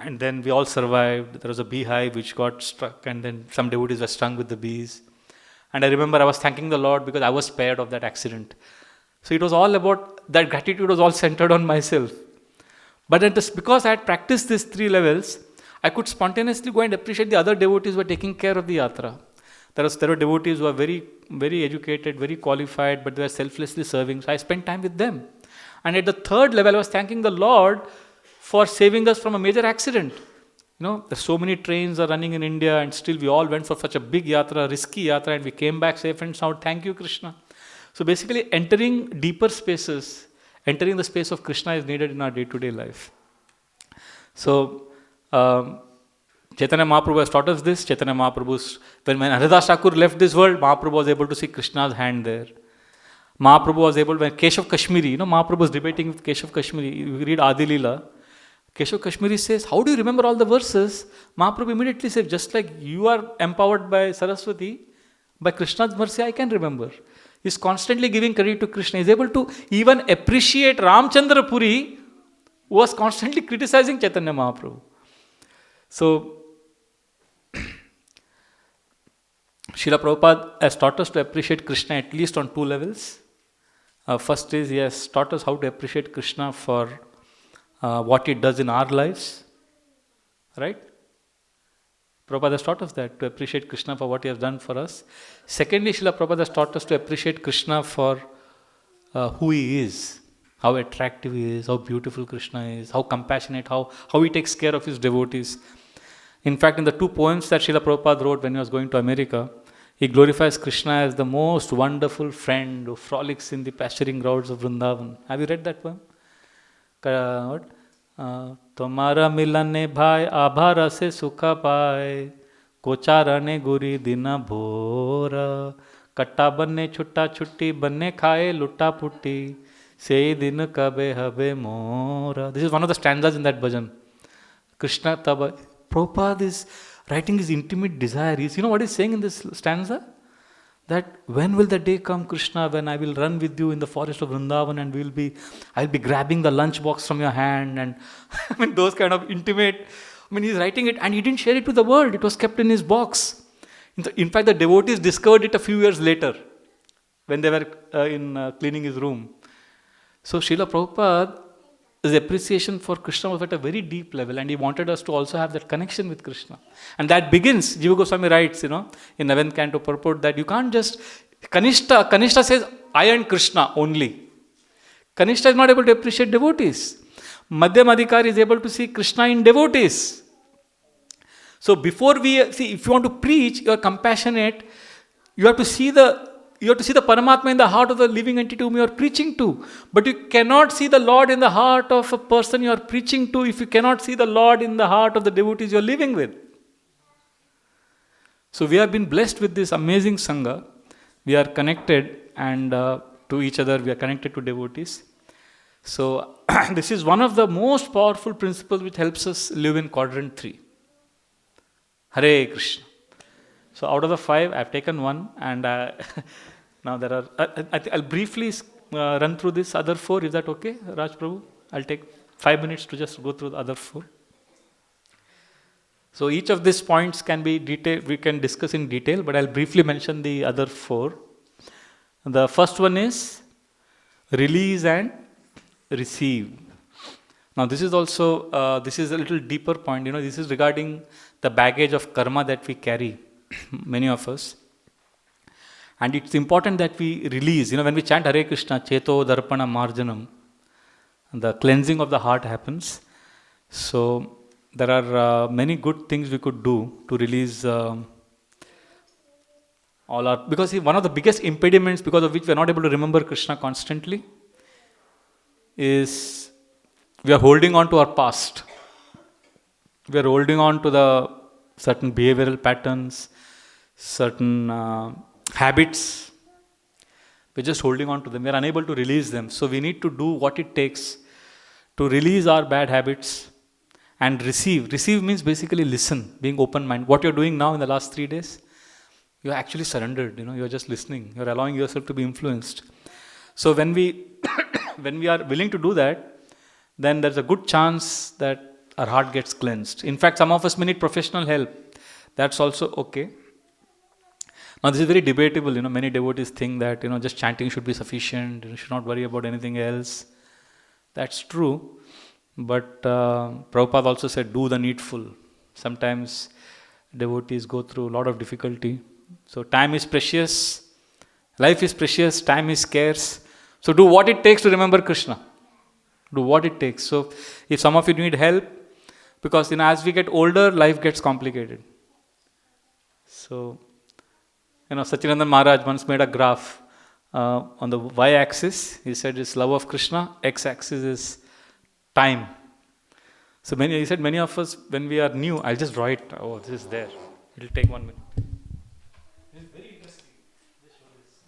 And then we all survived. There was a beehive which got struck, and then some devotees were stung with the bees. And I remember I was thanking the Lord because I was spared of that accident. So it was all about, that gratitude was all centered on myself. But because I had practiced these 3 levels, I could spontaneously go and appreciate the other devotees who were taking care of the yatra. There were devotees who were very, very educated, very qualified, but they were selflessly serving. So I spent time with them. And at the 3rd level, I was thanking the Lord for saving us from a major accident. There's so many trains are running in India, and still we all went for such a big yatra, risky yatra, and we came back safe and sound. Thank you, Krishna. So basically, entering deeper spaces, entering the space of Krishna is needed in our day-to-day life. So, Chaitanya Mahaprabhu has taught us this. Chaitanya Mahaprabhu's, when Haridas Thakur left this world, Mahaprabhu was able to see Krishna's hand there. Mahaprabhu was able, when Keshav Kashmiri, Mahaprabhu was debating with Keshav Kashmiri. You read Adi Leela. Keshav Kashmiri says, how do you remember all the verses? Mahaprabhu immediately said, just like you are empowered by Saraswati, by Krishna's mercy, I can remember. He's constantly giving credit to Krishna. He's able to even appreciate Ramchandra Puri, who was constantly criticizing Chaitanya Mahaprabhu. So, Srila Prabhupada has taught us to appreciate Krishna at least on 2 levels. First is, he has taught us how to appreciate Krishna for what he does in our lives. Right? Prabhupada has taught us that, to appreciate Krishna for what he has done for us. Secondly, Srila Prabhupada has taught us to appreciate Krishna for who he is, how attractive he is, how beautiful Krishna is, how compassionate, how he takes care of his devotees. In fact, in the 2 poems that Srila Prabhupada wrote when he was going to America, he glorifies Krishna as the most wonderful friend who frolics in the pasturing grounds of Vrindavan. Have you read that poem? Tomara milane bhai abhara se sukha paye, kochara guri dina bhora, katta banne chutta chutti banne khaye lutta putti, sei din kabe habe mora. This is one of the stanzas in that bhajan. Krishna taba. Prabhupada is writing his intimate desire. You know what he's saying in this stanza? That when will the day come, Krishna, when I will run with you in the forest of Vrindavan, and I'll be grabbing the lunch box from your hand, and those kind of intimate. He's writing it, and he didn't share it with the world. It was kept in his box. In fact, the devotees discovered it a few years later when they were cleaning his room. So Srila Prabhupada, his appreciation for Krishna was at a very deep level, and he wanted us to also have that connection with Krishna. And that begins, Jiva Goswami writes, in 11th canto purport, that you can't just, Kanishta says, I and Krishna only. Kanishta is not able to appreciate devotees. Madhyam Adhikari is able to see Krishna in devotees. So before if you want to preach, you are compassionate, you have to see the Paramatma in the heart of the living entity whom you are preaching to. But you cannot see the Lord in the heart of a person you are preaching to if you cannot see the Lord in the heart of the devotees you are living with. So we have been blessed with this amazing Sangha. We are connected and to each other, we are connected to devotees. So this is one of the most powerful principles which helps us live in quadrant 3. Hare Krishna. So out of the 5, I have taken 1, and now there are. I'll briefly run through this other 4. Is that okay, Raj Prabhu? I'll take 5 minutes to just go through the other 4. So each of these points can be we can discuss in detail, but I'll briefly mention the other 4. The first one is release and receive. Now this is also this is a little deeper point. This is regarding the baggage of karma that we carry. Many of us, and it's important that we release. When we chant Hare Krishna, Cheto Darpana Marjanam, the cleansing of the heart happens. So there are many good things we could do to release all our, because see, one of the biggest impediments because of which we are not able to remember Krishna constantly is we are holding on to our past. We are holding on to the certain behavioral patterns, certain habits. We're just holding on to them. We're unable to release them. So we need to do what it takes to release our bad habits and receive. Receive means basically listen, being open-minded. What you're doing now in the last 3 days, you're actually surrendered. You're just listening. You're allowing yourself to be influenced. So when we when we are willing to do that, then there's a good chance that our heart gets cleansed. In fact, some of us may need professional help. That's also okay. Now, this is very debatable. Many devotees think that just chanting should be sufficient. You should not worry about anything else. That's true. But Prabhupada also said, do the needful. Sometimes devotees go through a lot of difficulty. So time is precious. Life is precious. Time is scarce. So do what it takes to remember Krishna. Do what it takes. So if some of you need help, because as we get older, life gets complicated. So, Satyananda Maharaj once made a graph on the y-axis. He said it's love of Krishna. X-axis is time. So he said many of us, when we are new, I'll just draw it. Oh, this is there. It'll take 1 minute. It's very interesting. Just show this.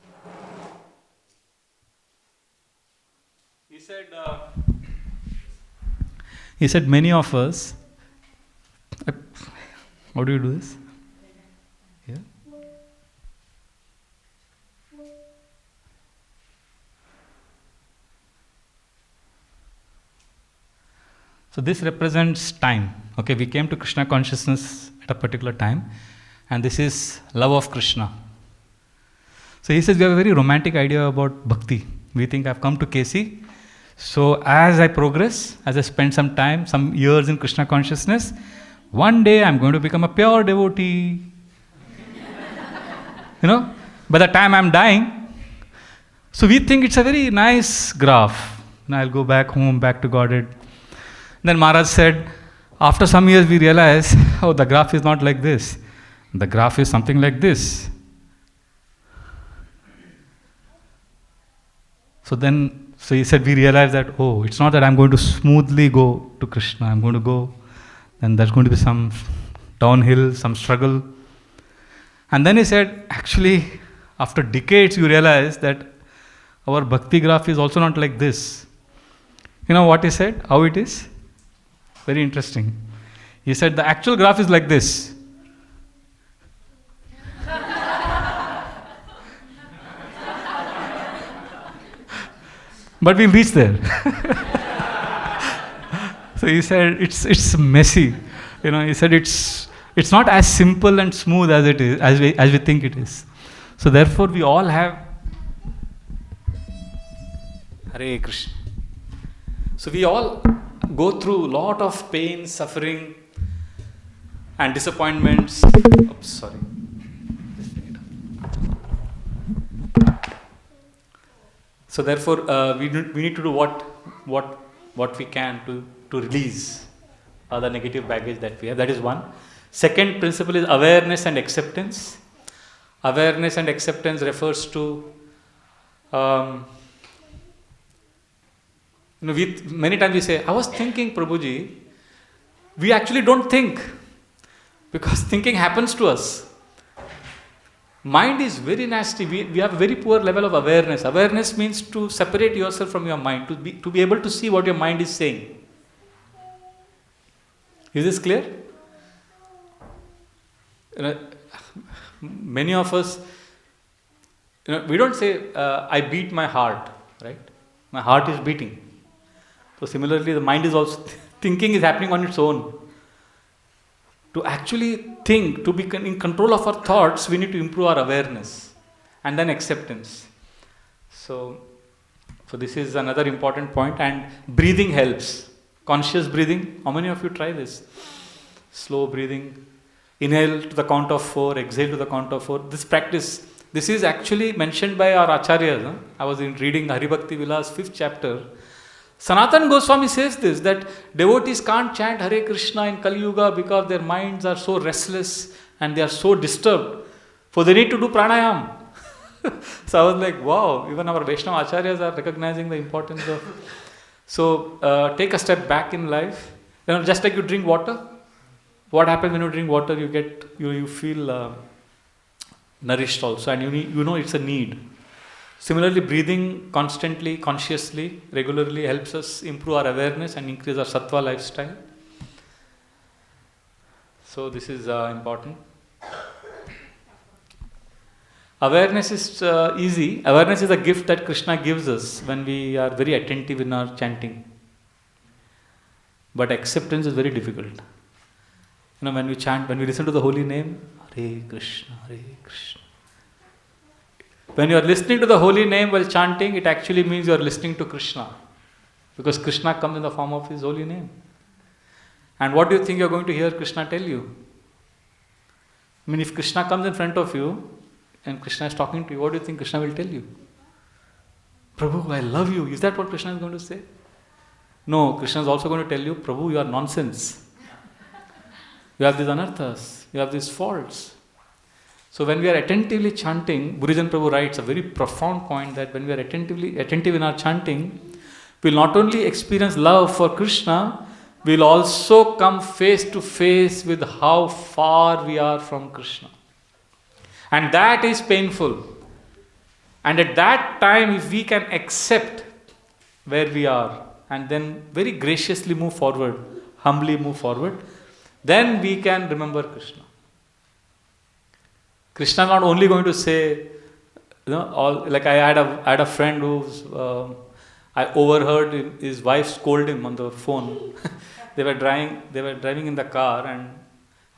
He said many of us. How do you do this? Yeah. So this represents time. Okay, we came to Krishna consciousness at a particular time, and this is love of Krishna. So he says we have a very romantic idea about bhakti. We think I've come to KC, so as I progress, as I spend some time, some years in Krishna consciousness, one day I'm going to become a pure devotee. By the time I'm dying. So we think it's a very nice graph. I'll go back home, back to Godhead. Then Maharaj said, after some years we realized, the graph is not like this. The graph is something like this. So he said, we realized that, it's not that I'm going to smoothly go to Krishna. I'm going to go, and there's going to be some downhill, some struggle. And then he said, actually, after decades you realize that our bhakti graph is also not like this. You know what he said? How it is? Very interesting. He said the actual graph is like this. But we'll reach there. So he said it's messy. He said it's not as simple and smooth as it is, as we think it is. So therefore we all have Hare Krishna. So we all go through a lot of pain, suffering, and disappointments. Oops, sorry. So therefore, we need to do what we can to release the negative baggage that we have. That is one. Second principle is awareness and acceptance. Awareness and acceptance refers to many times we say, I was thinking, Prabhuji. We actually don't think, because thinking happens to us. Mind is very nasty. We have a very poor level of awareness. Awareness means to separate yourself from your mind, to be able to see what your mind is saying. Is this clear? Many of us, we don't say, I beat my heart, right? My heart is beating. So similarly, the mind is also, thinking is happening on its own. To actually think, to be in control of our thoughts, we need to improve our awareness and then acceptance. So this is another important point. And breathing helps. Conscious breathing. How many of you try this? Slow breathing. Inhale to the count of 4, exhale to the count of 4. This practice, this is actually mentioned by our acharyas. I was reading Hari Bhakti Vilas 5th chapter. Sanatana Goswami says this, that devotees can't chant Hare Krishna in Kali Yuga because their minds are so restless and they are so disturbed. For they need to do pranayam. So I was like, wow, even our Vaishnava acharyas are recognizing the importance of. So take a step back in life. Just like you drink water. What happens when you drink water? You feel nourished also, and you know it's a need. Similarly, breathing constantly, consciously, regularly helps us improve our awareness and increase our sattva lifestyle. So this is important. Awareness is easy. Awareness is a gift that Krishna gives us when we are very attentive in our chanting. But acceptance is very difficult. When we chant, when we listen to the holy name, Hare Krishna, Hare Krishna. When you are listening to the holy name while chanting, it actually means you are listening to Krishna. Because Krishna comes in the form of his holy name. And what do you think you are going to hear Krishna tell you? If Krishna comes in front of you and Krishna is talking to you, what do you think Krishna will tell you? Prabhu, I love you. Is that what Krishna is going to say? No, Krishna is also going to tell you, Prabhu, you are nonsense. You have these anarthas, you have these faults. So when we are attentively chanting, Burijan Prabhu writes a very profound point that when we are attentive in our chanting, we will not only experience love for Krishna, we will also come face to face with how far we are from Krishna. And that is painful. And at that time, if we can accept where we are and then very graciously move forward, humbly move forward, then we can remember Krishna. Krishna is not only going to say, like I had a friend who's, I overheard his wife scold him on the phone. They were driving in the car and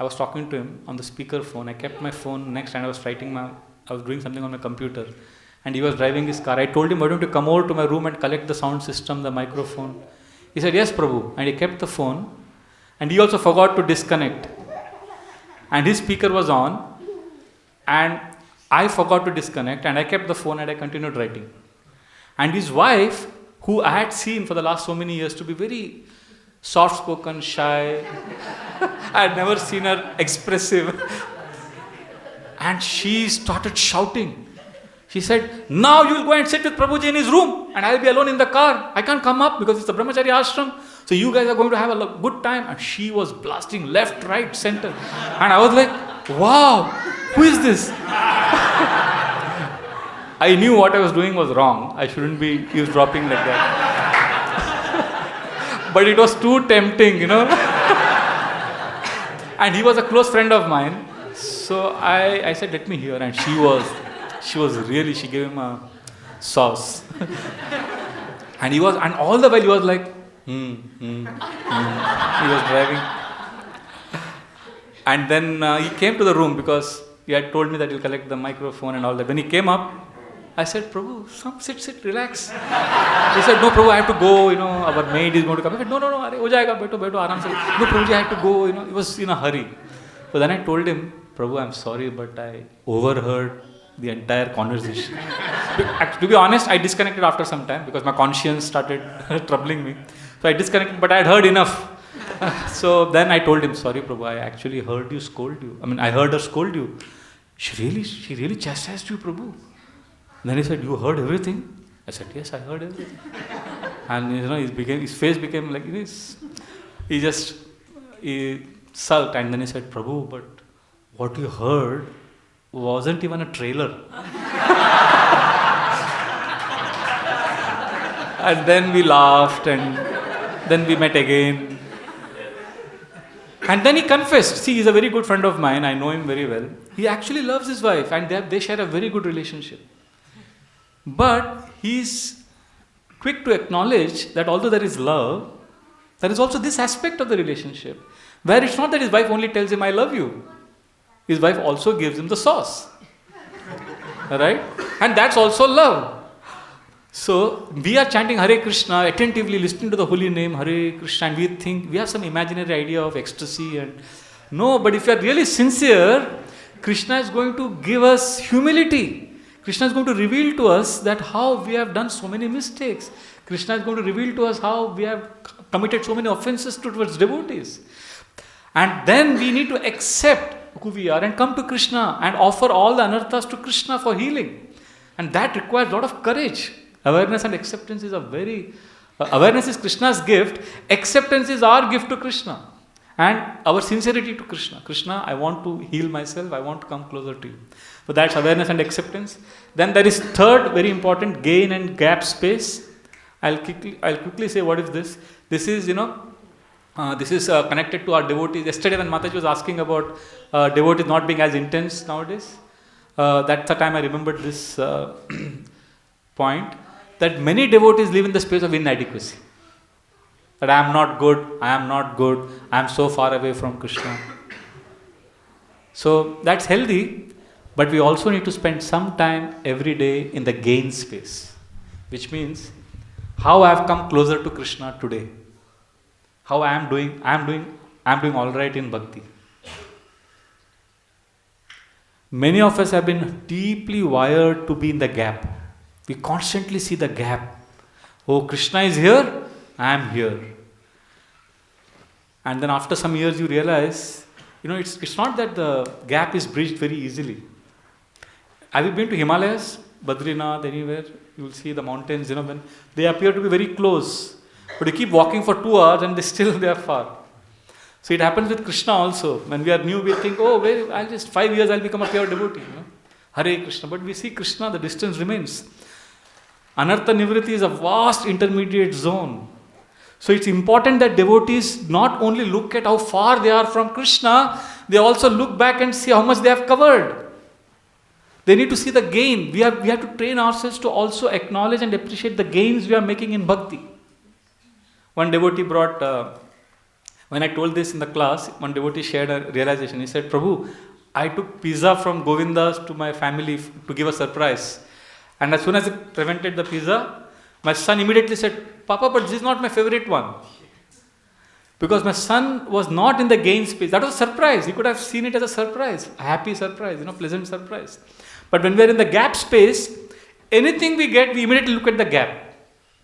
I was talking to him on the speaker phone. I kept my phone next and I was doing something on my computer. And he was driving his car. I told him, why don't you come over to my room and collect the sound system, the microphone. He said, yes, Prabhu. And he kept the phone. And he also forgot to disconnect. And his speaker was on. And I forgot to disconnect. And I kept the phone and I continued writing. And his wife, who I had seen for the last so many years to be very soft-spoken, shy. I had never seen her expressive. And she started shouting. She said, now you will go and sit with Prabhuji in his room and I will be alone in the car. I can't come up because it's a brahmachari ashram. So you guys are going to have a good time. And she was blasting left, right, center. And I was like, wow, who is this? I knew what I was doing was wrong. I shouldn't be eavesdropping like that. But it was too tempting, And he was a close friend of mine. So I said, let me hear. And she gave him a sauce. And all the while he was like, He was driving. And then he came to the room because he had told me that he'll collect the microphone and all that. When he came up, I said, Prabhu, sit, relax. He said, no, Prabhu, I have to go, our maid is going to come. I said, no, ho jayega, beto, aram se. No, Prabhuji, I have to go, he was in a hurry. So then I told him, Prabhu, I'm sorry, but I overheard the entire conversation. To be honest, I disconnected after some time because my conscience started troubling me. So I disconnected, but I had heard enough. So then I told him, sorry, Prabhu, I actually heard you scold you. I heard her scold you. She really chastised you, Prabhu. Then he said, you heard everything? I said, yes, I heard everything. And his face became like this. He sulked and then he said, Prabhu, but what you heard wasn't even a trailer. And then we laughed and then we met again. And then he confessed. See, he's a very good friend of mine. I know him very well. He actually loves his wife and they share a very good relationship. But he's quick to acknowledge that although there is love, there is also this aspect of the relationship where it's not that his wife only tells him, I love you. His wife also gives him the sauce. Right? And that's also love. So, we are chanting Hare Krishna, attentively listening to the holy name Hare Krishna, and we think we have some imaginary idea of ecstasy. No, but if you are really sincere, Krishna is going to give us humility. Krishna is going to reveal to us that how we have done so many mistakes. Krishna is going to reveal to us how we have committed so many offenses towards devotees. And then we need to accept who we are and come to Krishna and offer all the anarthas to Krishna for healing. And that requires a lot of courage. Awareness and acceptance is awareness is Krishna's gift. Acceptance is our gift to Krishna. And our sincerity to Krishna. Krishna, I want to heal myself. I want to come closer to you. So that's awareness and acceptance. Then there is third, very important, gain and gap space. I'll quickly say what is this. This is, connected to our devotees. Yesterday when Mataji was asking about devotees not being as intense nowadays, that's the time I remembered this point, that many devotees live in the space of inadequacy. That I am not good, I am so far away from Krishna. So that's healthy, but we also need to spend some time every day in the gain space, which means how I have come closer to Krishna today. How I am doing all right in bhakti. Many of us have been deeply wired to be in the gap. We constantly see the gap. Oh, Krishna is here, I am here. And then after some years you realize, it's not that the gap is bridged very easily. Have you been to Himalayas, Badrinath, anywhere? You will see the mountains, when they appear to be very close. But you keep walking for 2 hours and they are far. So it happens with Krishna also. When we are new, we think, 5 years I'll become a pure devotee. Hare Krishna. But we see Krishna, the distance remains. Anartha Nivritti is a vast intermediate zone. So it's important that devotees not only look at how far they are from Krishna, they also look back and see how much they have covered. They need to see the gain. We have to train ourselves to also acknowledge and appreciate the gains we are making in bhakti. One devotee brought, when I told this in the class, one devotee shared a realization. He said, Prabhu, I took pizza from Govinda's to my family to give a surprise. And as soon as I presented the pizza, my son immediately said, Papa, but this is not my favorite one. Because my son was not in the gain space. That was a surprise. He could have seen it as a surprise, a happy surprise, pleasant surprise. But when we are in the gap space, anything we get, we immediately look at the gap.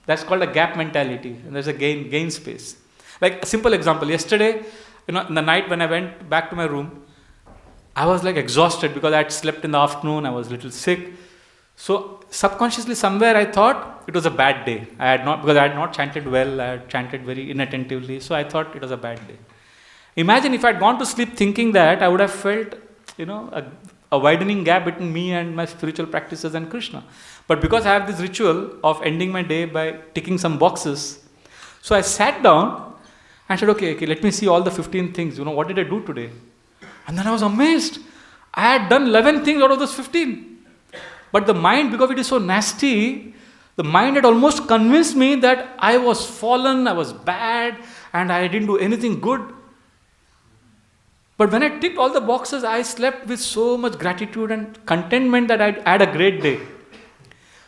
That's called a gap mentality. And there's a gain space. Like a simple example. Yesterday, in the night when I went back to my room, I was exhausted because I had slept in the afternoon. I was a little sick. So subconsciously somewhere I thought it was a bad day. Because I had not chanted well. I had chanted very inattentively. So I thought it was a bad day. Imagine if I had gone to sleep thinking that, I would have felt, a widening gap between me and my spiritual practices and Krishna. But because I have this ritual of ending my day by ticking some boxes, so I sat down and said, okay, let me see all the 15 things. What did I do today? And then I was amazed. I had done 11 things out of those 15. But the mind, because it is so nasty, the mind had almost convinced me that I was fallen, I was bad, and I didn't do anything good. But when I ticked all the boxes, I slept with so much gratitude and contentment that I had a great day.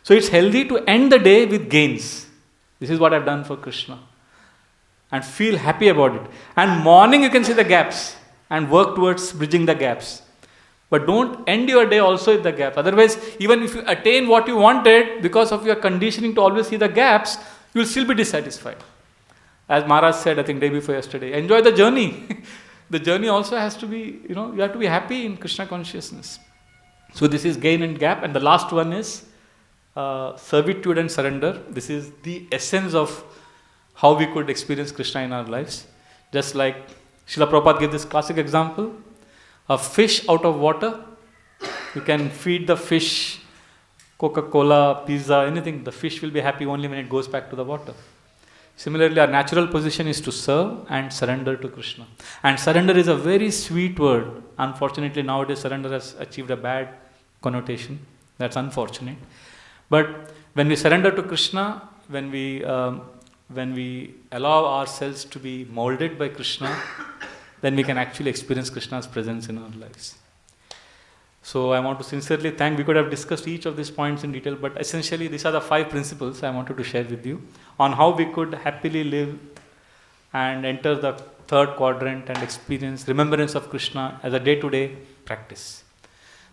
So it's healthy to end the day with gains. This is what I've done for Krishna. And feel happy about it. And morning you can see the gaps and work towards bridging the gaps. But don't end your day also with the gaps. Otherwise, even if you attain what you wanted, because of your conditioning to always see the gaps, you will still be dissatisfied. As Maharaj said, I think day before yesterday, enjoy the journey. The journey also has to be, you have to be happy in Krishna consciousness. So this is gain and gap. And the last one is servitude and surrender. This is the essence of how we could experience Krishna in our lives. Just like Srila Prabhupada gave this classic example. A fish out of water. You can feed the fish Coca-Cola, pizza, anything. The fish will be happy only when it goes back to the water. Similarly, our natural position is to serve and surrender to Krishna. And surrender is a very sweet word. Unfortunately, nowadays surrender has achieved a bad connotation. That's unfortunate. But when we surrender to Krishna, when we allow ourselves to be molded by Krishna, then we can actually experience Krishna's presence in our lives. So I want to sincerely thank. We could have discussed each of these points in detail, but essentially these are the 5 principles I wanted to share with you on how we could happily live and enter the 3rd quadrant and experience remembrance of Krishna as a day-to-day practice.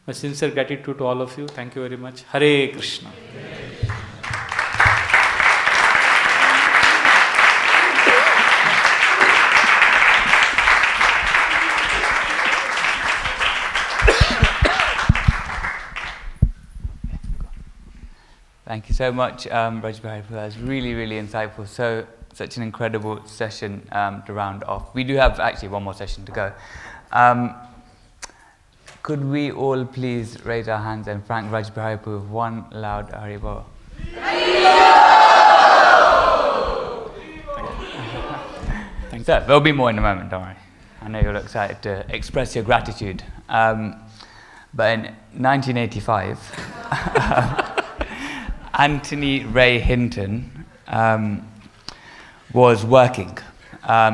My sincere gratitude to all of you. Thank you very much. Hare Krishna. Thank you so much, Rajbhai. That was really, really insightful. Such an incredible session to round off. We do have actually one more session to go. Could we all please raise our hands and thank Rajbhai with one loud Haribol? Thank you. So, there'll be more in a moment, don't worry. I know you're excited to express your gratitude. But in 1985, Anthony Ray Hinton was working.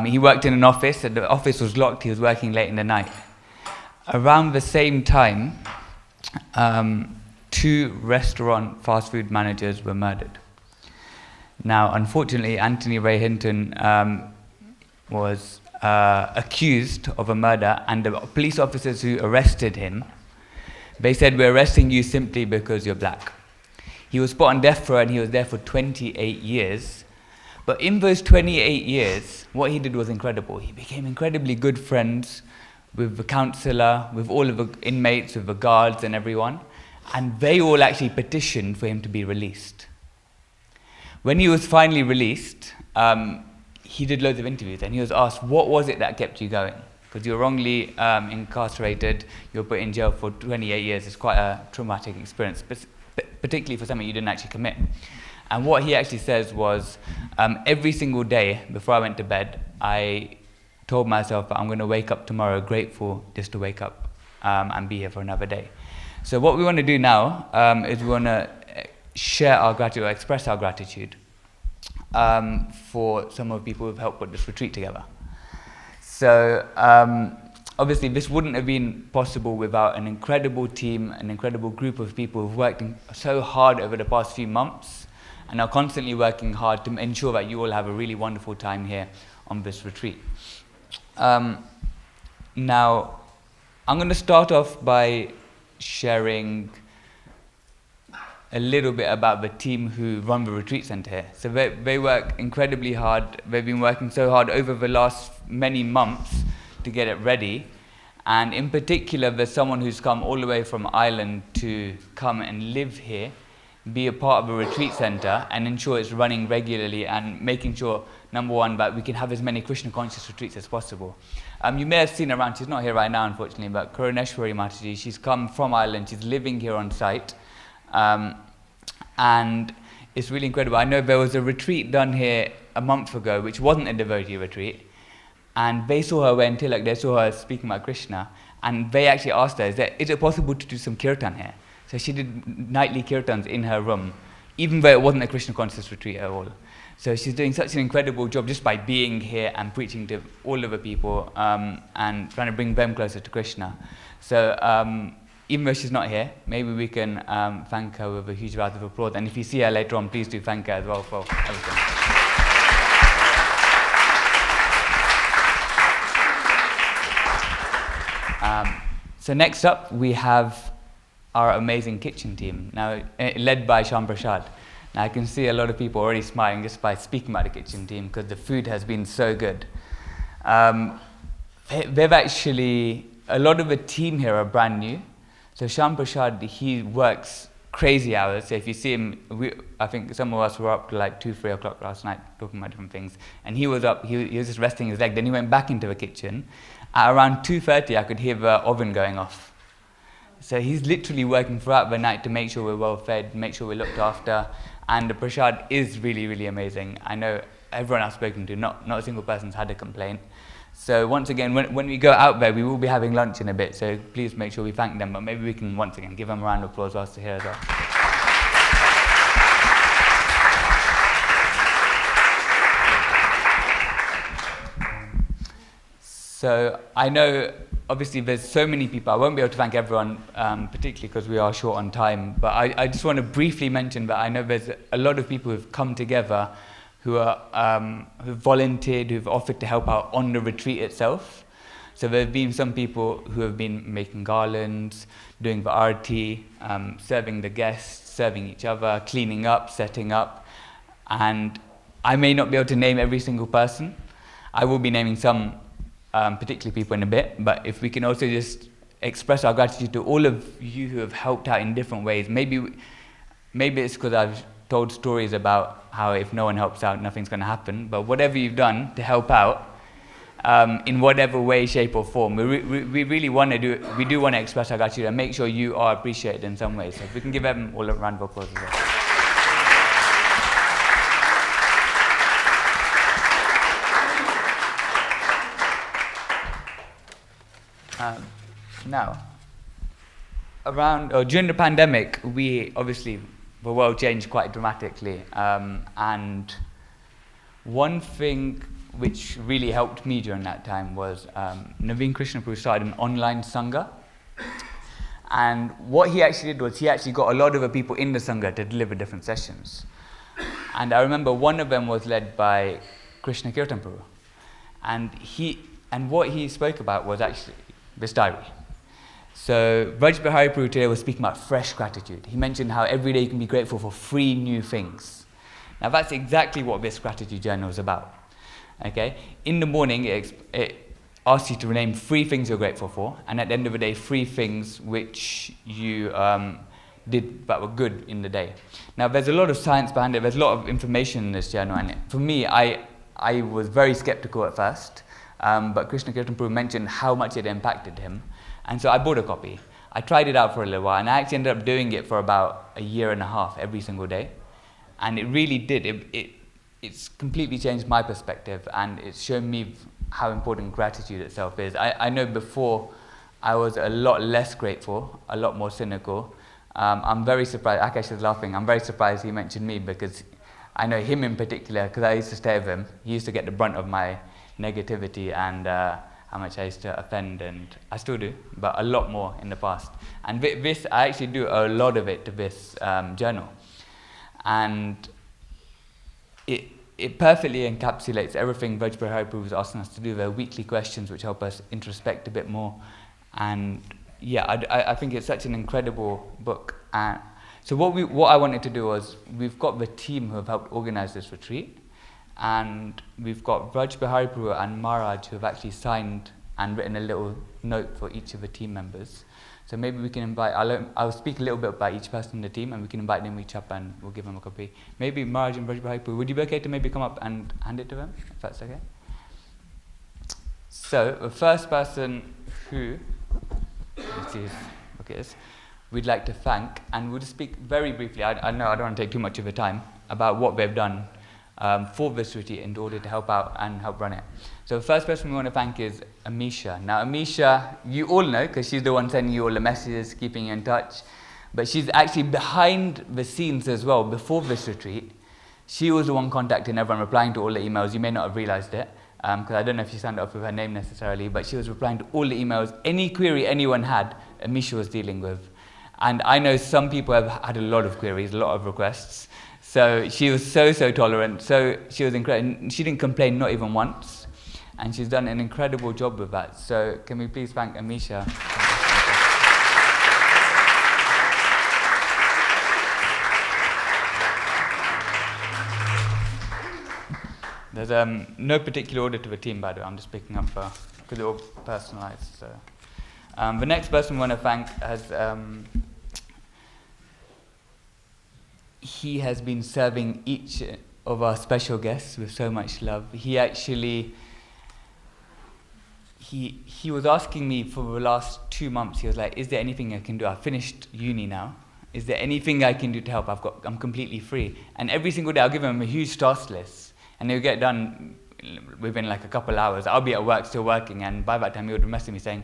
He worked in an office, and the office was locked. He was working late in the night. Around the same time, 2 restaurant fast food managers were murdered. Now, unfortunately, Anthony Ray Hinton was accused of a murder, and the police officers who arrested him, they said, "We're arresting you simply because you're black." He was put on death row, and he was there for 28 years. But in those 28 years, what he did was incredible. He became incredibly good friends with the counsellor, with all of the inmates, with the guards and everyone. And they all actually petitioned for him to be released. When he was finally released, he did loads of interviews, and he was asked, what was it that kept you going? Because you were wrongly incarcerated, you were put in jail for 28 years. It's quite a traumatic experience, particularly for something you didn't actually commit. And what he actually says was, every single day before I went to bed, I told myself that I'm going to wake up tomorrow grateful just to wake up and be here for another day. So what we want to do now is we want to share our gratitude, or express our gratitude for some of the people who've helped put this retreat together. So obviously this wouldn't have been possible without an incredible team, an incredible group of people who've worked so hard over the past few months and are constantly working hard to ensure that you all have a really wonderful time here on this retreat. Now, I'm going to start off by sharing a little bit about the team who run the retreat center here. So they work incredibly hard. They've been working so hard over the last many months to get it ready. And in particular, there's someone who's come all the way from Ireland to come and live here, be a part of a retreat center, and ensure it's running regularly and making sure, number one, that we can have as many Krishna conscious retreats as possible. You may have seen her around, she's not here right now, unfortunately, but Karuneshwari Mataji, she's come from Ireland, she's living here on site. And it's really incredible. I know there was a retreat done here a month ago, which wasn't a devotee retreat. And they saw her when Tilak, they saw her speaking about Krishna. And they actually asked her, is it possible to do some kirtan here? So she did nightly kirtans in her room, even though it wasn't a Krishna conscious retreat at all. So she's doing such an incredible job just by being here and preaching to all of the people and trying to bring them closer to Krishna. So even though she's not here, maybe we can thank her with a huge round of applause. And if you see her later on, please do thank her as well for everything. So next up, we have our amazing kitchen team, now led by Shyam Prasad. Now I can see a lot of people already smiling just by speaking about the kitchen team because the food has been so good. They've actually, a lot of the team here are brand new. So Shyam Prasad, he works crazy hours. So if you see him, I think some of us were up to like 2, 3 o'clock last night talking about different things. And he was up, he was just resting his leg. Then he went back into the kitchen. At around 2:30, I could hear the oven going off. So he's literally working throughout the night to make sure we're well fed, make sure we're looked after. And the prasad is really, really amazing. I know everyone I've spoken to, not a single person's had a complaint. So once again, when we go out there, we will be having lunch in a bit. So please make sure we thank them. But maybe we can once again give them a round of applause whilst they're here as well. So I know, obviously, there's so many people. I won't be able to thank everyone, particularly because we are short on time. But I just want to briefly mention that I know there's a lot of people who've come together, who've volunteered, who've offered to help out on the retreat itself. So there have been some people who have been making garlands, doing the arti, serving the guests, serving each other, cleaning up, setting up. And I may not be able to name every single person. I will be naming some particular people in a bit, but if we can also just express our gratitude to all of you who have helped out in different ways. Maybe it's because I've told stories about how if no one helps out, nothing's going to happen. But whatever you've done to help out, in whatever way, shape, or form, we really want to do. We do want to express our gratitude and make sure you are appreciated in some way. So if we can give them all a round of applause as well. Now, during the pandemic, the world changed quite dramatically, and one thing which really helped me during that time was Naveen Krishnapur started an online Sangha, and what he actually did was he actually got a lot of the people in the Sangha to deliver different sessions, and I remember one of them was led by Krishna Kirtan Prabhu, and what he spoke about was actually this diary. So Raj Bihari Prabhu today was speaking about fresh gratitude. He mentioned how every day you can be grateful for 3 new things. Now that's exactly what this gratitude journal is about. Okay, in the morning it asks you to name 3 things you're grateful for, and at the end of the day 3 things which you did that were good in the day. Now there's a lot of science behind it. There's a lot of information in this journal, and for me, I was very skeptical at first, but Krishna Kirtan Prabhu mentioned how much it impacted him. And so I bought a copy. I tried it out for a little while, and I actually ended up doing it for about 1.5 years every single day. And it really did. It's completely changed my perspective, and it's shown me how important gratitude itself is. I know before I was a lot less grateful, a lot more cynical. I'm very surprised. Akash is laughing. I'm very surprised he mentioned me, because I know him in particular, because I used to stay with him. He used to get the brunt of my negativity and how much I used to offend, and I still do, but a lot more in the past. And this, I actually do a lot of it to this journal. And it perfectly encapsulates everything Raj Bihari Prabhu was asking us to do. There are weekly questions which help us introspect a bit more. And yeah, I think it's such an incredible book. So what I wanted to do was, we've got the team who have helped organize this retreat, and we've got Raj Bihari Prabhu and Maharaj who have actually signed and written a little note for each of the team members. So maybe we can invite, I'll speak a little bit about each person in the team, and we can invite them each up and we'll give them a copy. Maybe Maharaj and Raj Bihari Prabhu, would you be okay to maybe come up and hand it to them, if that's okay? So the first person who, let's see his book is, we'd like to thank, and we'll just speak very briefly, I know I don't want to take too much of your time, about what they've done for this retreat in order to help out and help run it. So the first person we want to thank is Amisha. Now Amisha, you all know, because she's the one sending you all the messages, keeping you in touch, but she's actually behind the scenes as well. Before this retreat, she was the one contacting everyone, replying to all the emails. You may not have realized it, because I don't know if she signed up with her name necessarily, but she was replying to all the emails. Any query anyone had, Amisha was dealing with. And I know some people have had a lot of queries, a lot of requests. So she was so tolerant, so she was incredible. She didn't complain, not even once. And she's done an incredible job with that. So can we please thank Amisha? There's no particular order to the team, by the way. I'm just picking up because they're all personalized. So the next person we want to thank has he has been serving each of our special guests with so much love. He actually he was asking me for the last 2 months. He was like, "Is there anything I can do? I've finished uni now. Is there anything I can do to help? I'm completely free." And every single day I'll give him a huge task list, and he'll get done within like a couple hours. I'll be at work still working, and by that time he would message me saying,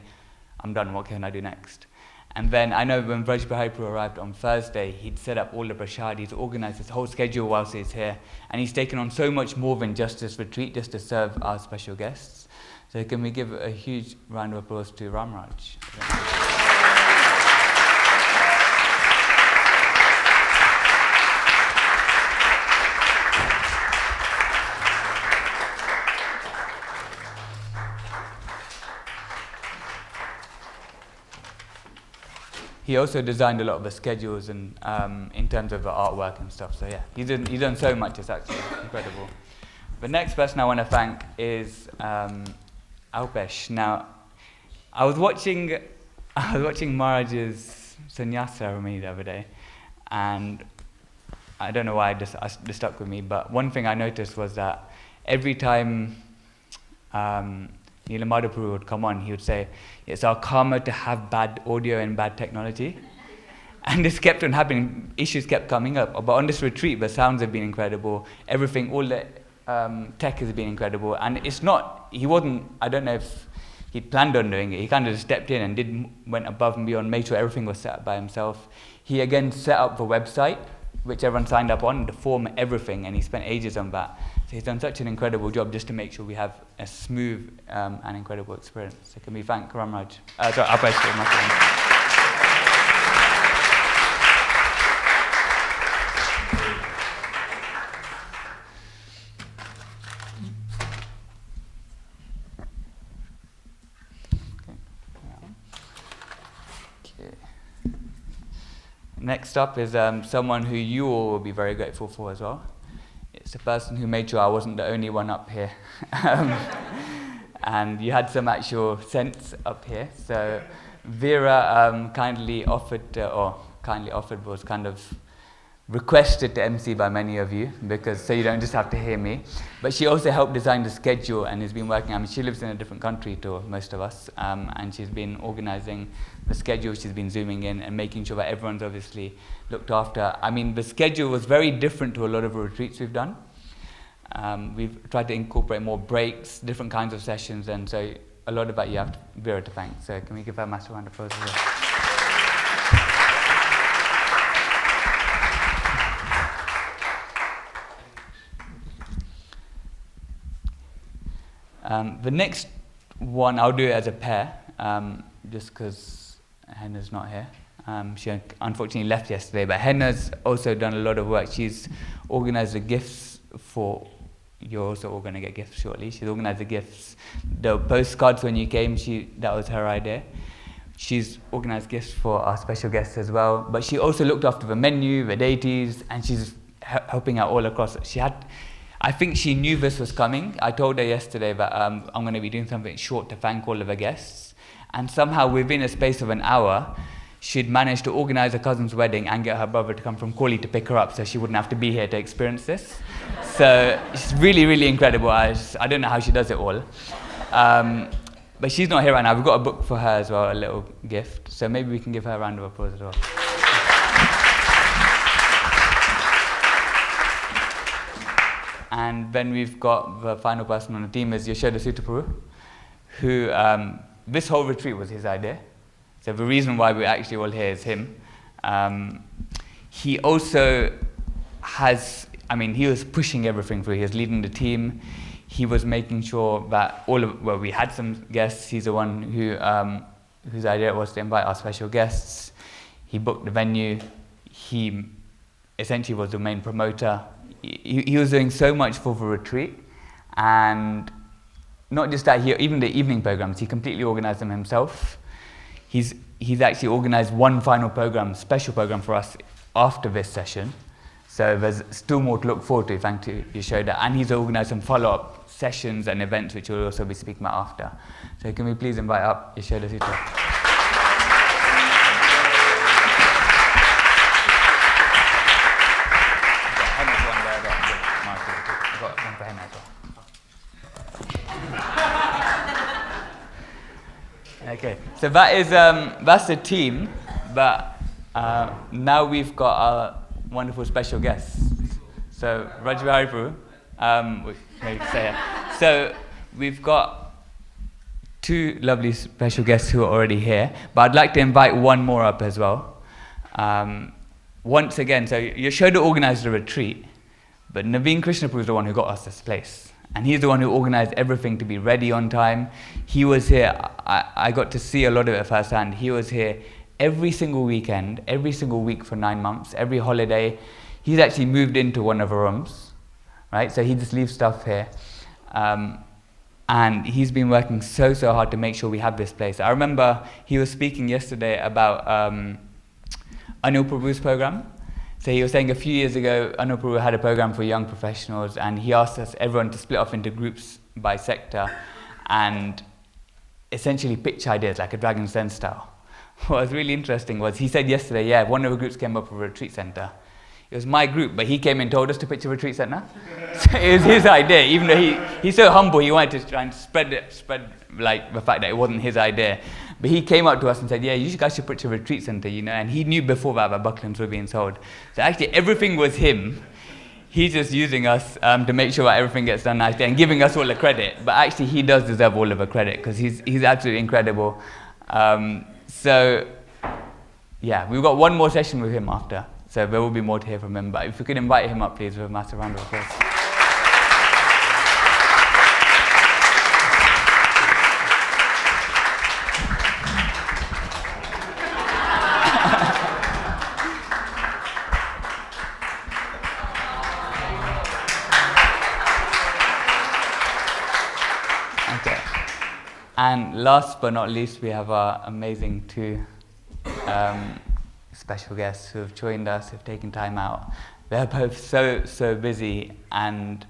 "I'm done. What can I do next?" And then I know when Raj Bihari Prabhu arrived on Thursday, he'd set up all the prasad, he's organized his whole schedule whilst he's here, and he's taken on so much more than just this retreat, just to serve our special guests. So can we give a huge round of applause to Ramraj? he also designed a lot of the schedules and in terms of the artwork and stuff. So yeah, he's done so much. It's actually incredible. The next person I want to thank is Alpesh. Now, I was watching Maharaj's sannyas ceremony the other day, and I don't know why it stuck with me, but one thing I noticed was that every time Nilamadapuru would come on, he would say, "It's our karma to have bad audio and bad technology." And this kept on happening, issues kept coming up. But on this retreat, the sounds have been incredible, everything, all the tech has been incredible. And I don't know if he'd planned on doing it. He kind of just stepped in and went above and beyond, made sure everything was set up by himself. He again set up the website, which everyone signed up on, the form, everything, and he spent ages on that. So he's done such an incredible job just to make sure we have a smooth and incredible experience. So can we thank Ramraj? Alpesh for my friend. Next up is someone who you all will be very grateful for as well. It's the person who made sure I wasn't the only one up here. And you had some actual sense up here. So Vera kindly offered was kind of requested to MC by many of you, so you don't just have to hear me. But she also helped design the schedule and has been working. She lives in a different country to most of us, and she's been organizing the schedule. She's been zooming in and making sure that everyone's obviously looked after. The schedule was very different to a lot of the retreats we've done. We've tried to incorporate more breaks, different kinds of sessions, and so a lot of that you have Vera to thank. So can we give her a massive round of applause as well? The next one, I'll do it as a pair, just because Henna's not here. She unfortunately left yesterday, but Henna's also done a lot of work. She's organised the gifts for, you're also all going to get gifts shortly. She's organised the gifts. The postcards when you came, that was her idea. She's organised gifts for our special guests as well, but she also looked after the menu, the deities, and she's helping out all across. I think she knew this was coming. I told her yesterday that I'm going to be doing something short to thank all of her guests. And somehow within a space of an hour, she'd managed to organise her cousin's wedding and get her brother to come from Crawley to pick her up so she wouldn't have to be here to experience this. So it's really, really incredible. I don't know how she does it all. But she's not here right now. We've got a book for her as well, a little gift. So maybe we can give her a round of applause as well. And then we've got the final person on the team is Yashoda Sutapuru, who this whole retreat was his idea. So the reason why we're actually all here is him. He also he was pushing everything through. He was leading the team. He was making sure that we had some guests. He's the one whose idea it was to invite our special guests. He booked the venue. He essentially was the main promoter. He was doing so much for the retreat, and not just that, even the evening programs, he completely organised them himself. He's actually organised one final program, special program for us after this session. So there's still more to look forward to, thanks to Yashoda. And he's organised some follow-up sessions and events which we'll also be speaking about after. So can we please invite up Yashoda Sutapuru? Okay, so that's the team, but now we've got our wonderful special guests. So Rajvihari So we've got two lovely special guests who are already here, but I'd like to invite one more up as well. Once again, so Yashoda organised the retreat, but Naveen Krishnapur is the one who got us this place. And he's the one who organised everything to be ready on time. He was here, I got to see a lot of it firsthand. He was here every single weekend, every single week for 9 months, every holiday. He's actually moved into one of the rooms, right? So he just leaves stuff here. And he's been working so hard to make sure we have this place. I remember he was speaking yesterday about Anil Prabhu's program. So he was saying a few years ago, Anil Prabhu had a program for young professionals, and he asked us everyone to split off into groups by sector and essentially pitch ideas like a Dragon's Den style. What was really interesting was he said yesterday, yeah, one of the groups came up with a retreat center. It was my group, but he came and told us to pitch a retreat center. So it was his idea, even though he's so humble, he wanted to try and spread like the fact that it wasn't his idea. But he came up to us and said, yeah, you guys should pitch a retreat center, you know, and he knew before that Bucklands were being sold. So actually everything was him. He's just using us to make sure that everything gets done nicely and giving us all the credit. But actually he does deserve all of the credit because he's absolutely incredible. So yeah, we've got one more session with him after. So there will be more to hear from him. But if we could invite him up, please, with a massive round of applause. Okay. And last but not least, we have our amazing two special guests who have joined us, who've taken time out. They're both so busy, and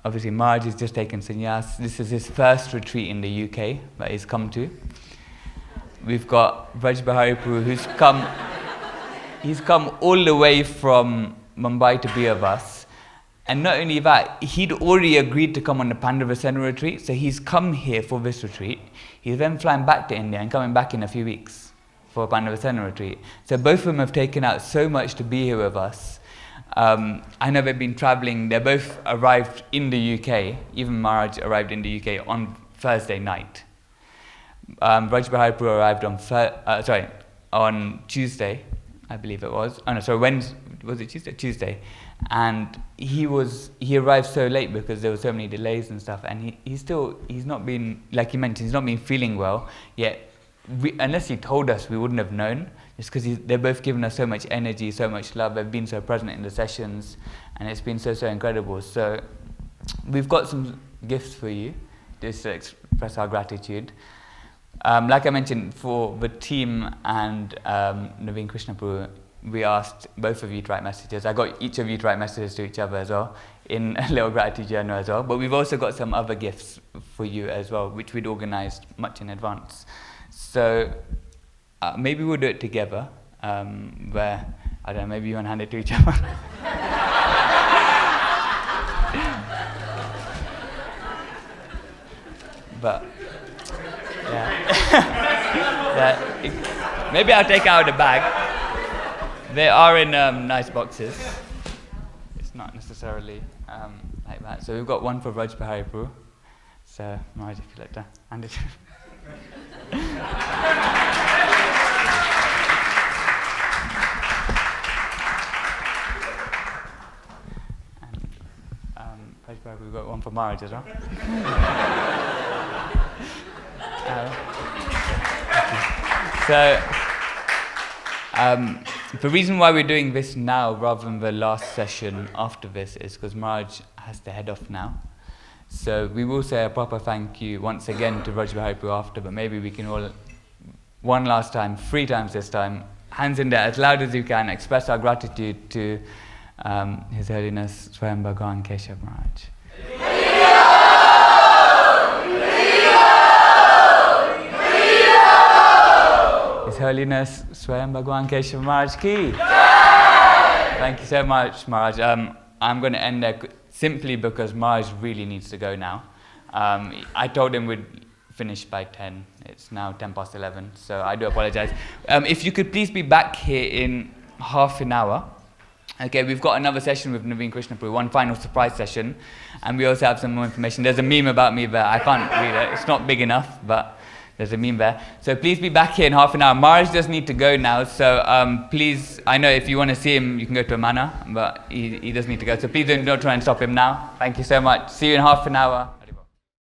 obviously Marj has just taken sannyas. This is his first retreat in the UK that he's come to. We've got Vraj Bihari Prabhu, he's come all the way from Mumbai to be with us. And not only that, he'd already agreed to come on the Pandavasena retreat, so he's come here for this retreat. He's then flying back to India and coming back in a few weeks for a Pandavasena retreat. So both of them have taken out so much to be here with us. I know they've been traveling, they both arrived in the UK, even Maharaj arrived in the UK on Thursday night. Vraj Bihari Prabhu arrived on Tuesday, I believe it was. Oh no, sorry, Wednesday, was it Tuesday? Tuesday. And he arrived so late because there were so many delays and stuff, and he's not been, like he mentioned, he's not been feeling well, yet unless he told us, we wouldn't have known, just because they've both given us so much energy, so much love, they've been so present in the sessions, and it's been so incredible. So we've got some gifts for you, just to express our gratitude. Like I mentioned, for the team and Naveen Krishna Prabhu, we asked both of you to write messages. I got each of you to write messages to each other as well, in a little gratitude journal as well. But we've also got some other gifts for you as well, which we'd organised much in advance. So maybe we'll do it together, where, I don't know, maybe you want to hand it to each other. But, yeah. Maybe I'll take out of the bag. They are in nice boxes. It's not necessarily like that. So we've got one for Vraj Bihari Prabhu. So, Maharaj, if you'd like to hand it. And Vraj Bihari, we've got one for Maharaj as well. So, the reason why we're doing this now rather than the last session after this is because Maharaj has to head off now. So we will say a proper thank you once again to Vraj Bihari Prabhu after, but maybe we can all, one last time, 3 times this time, hands in there as loud as you can, express our gratitude to His Holiness Swayam Bhagwan Keshav Maharaj. His Holiness Swayam Bhagwan Keshav Maharaj ki. Thank you so much, Maharaj. I'm going to end there simply because Maharaj really needs to go now. I told him we'd finish by 10. It's now 11:10, so I do apologize. If you could please be back here in half an hour. Okay, we've got another session with Naveen Krishna Prabhu, one final surprise session, and we also have some more information. There's a meme about me there. I can't read it. It's not big enough, but there's a meme there. So please be back here in half an hour. Maharaj does need to go now, so please, I know if you want to see him, you can go to Amana, but he does need to go. So please don't try and stop him now. Thank you so much. See you in half an hour.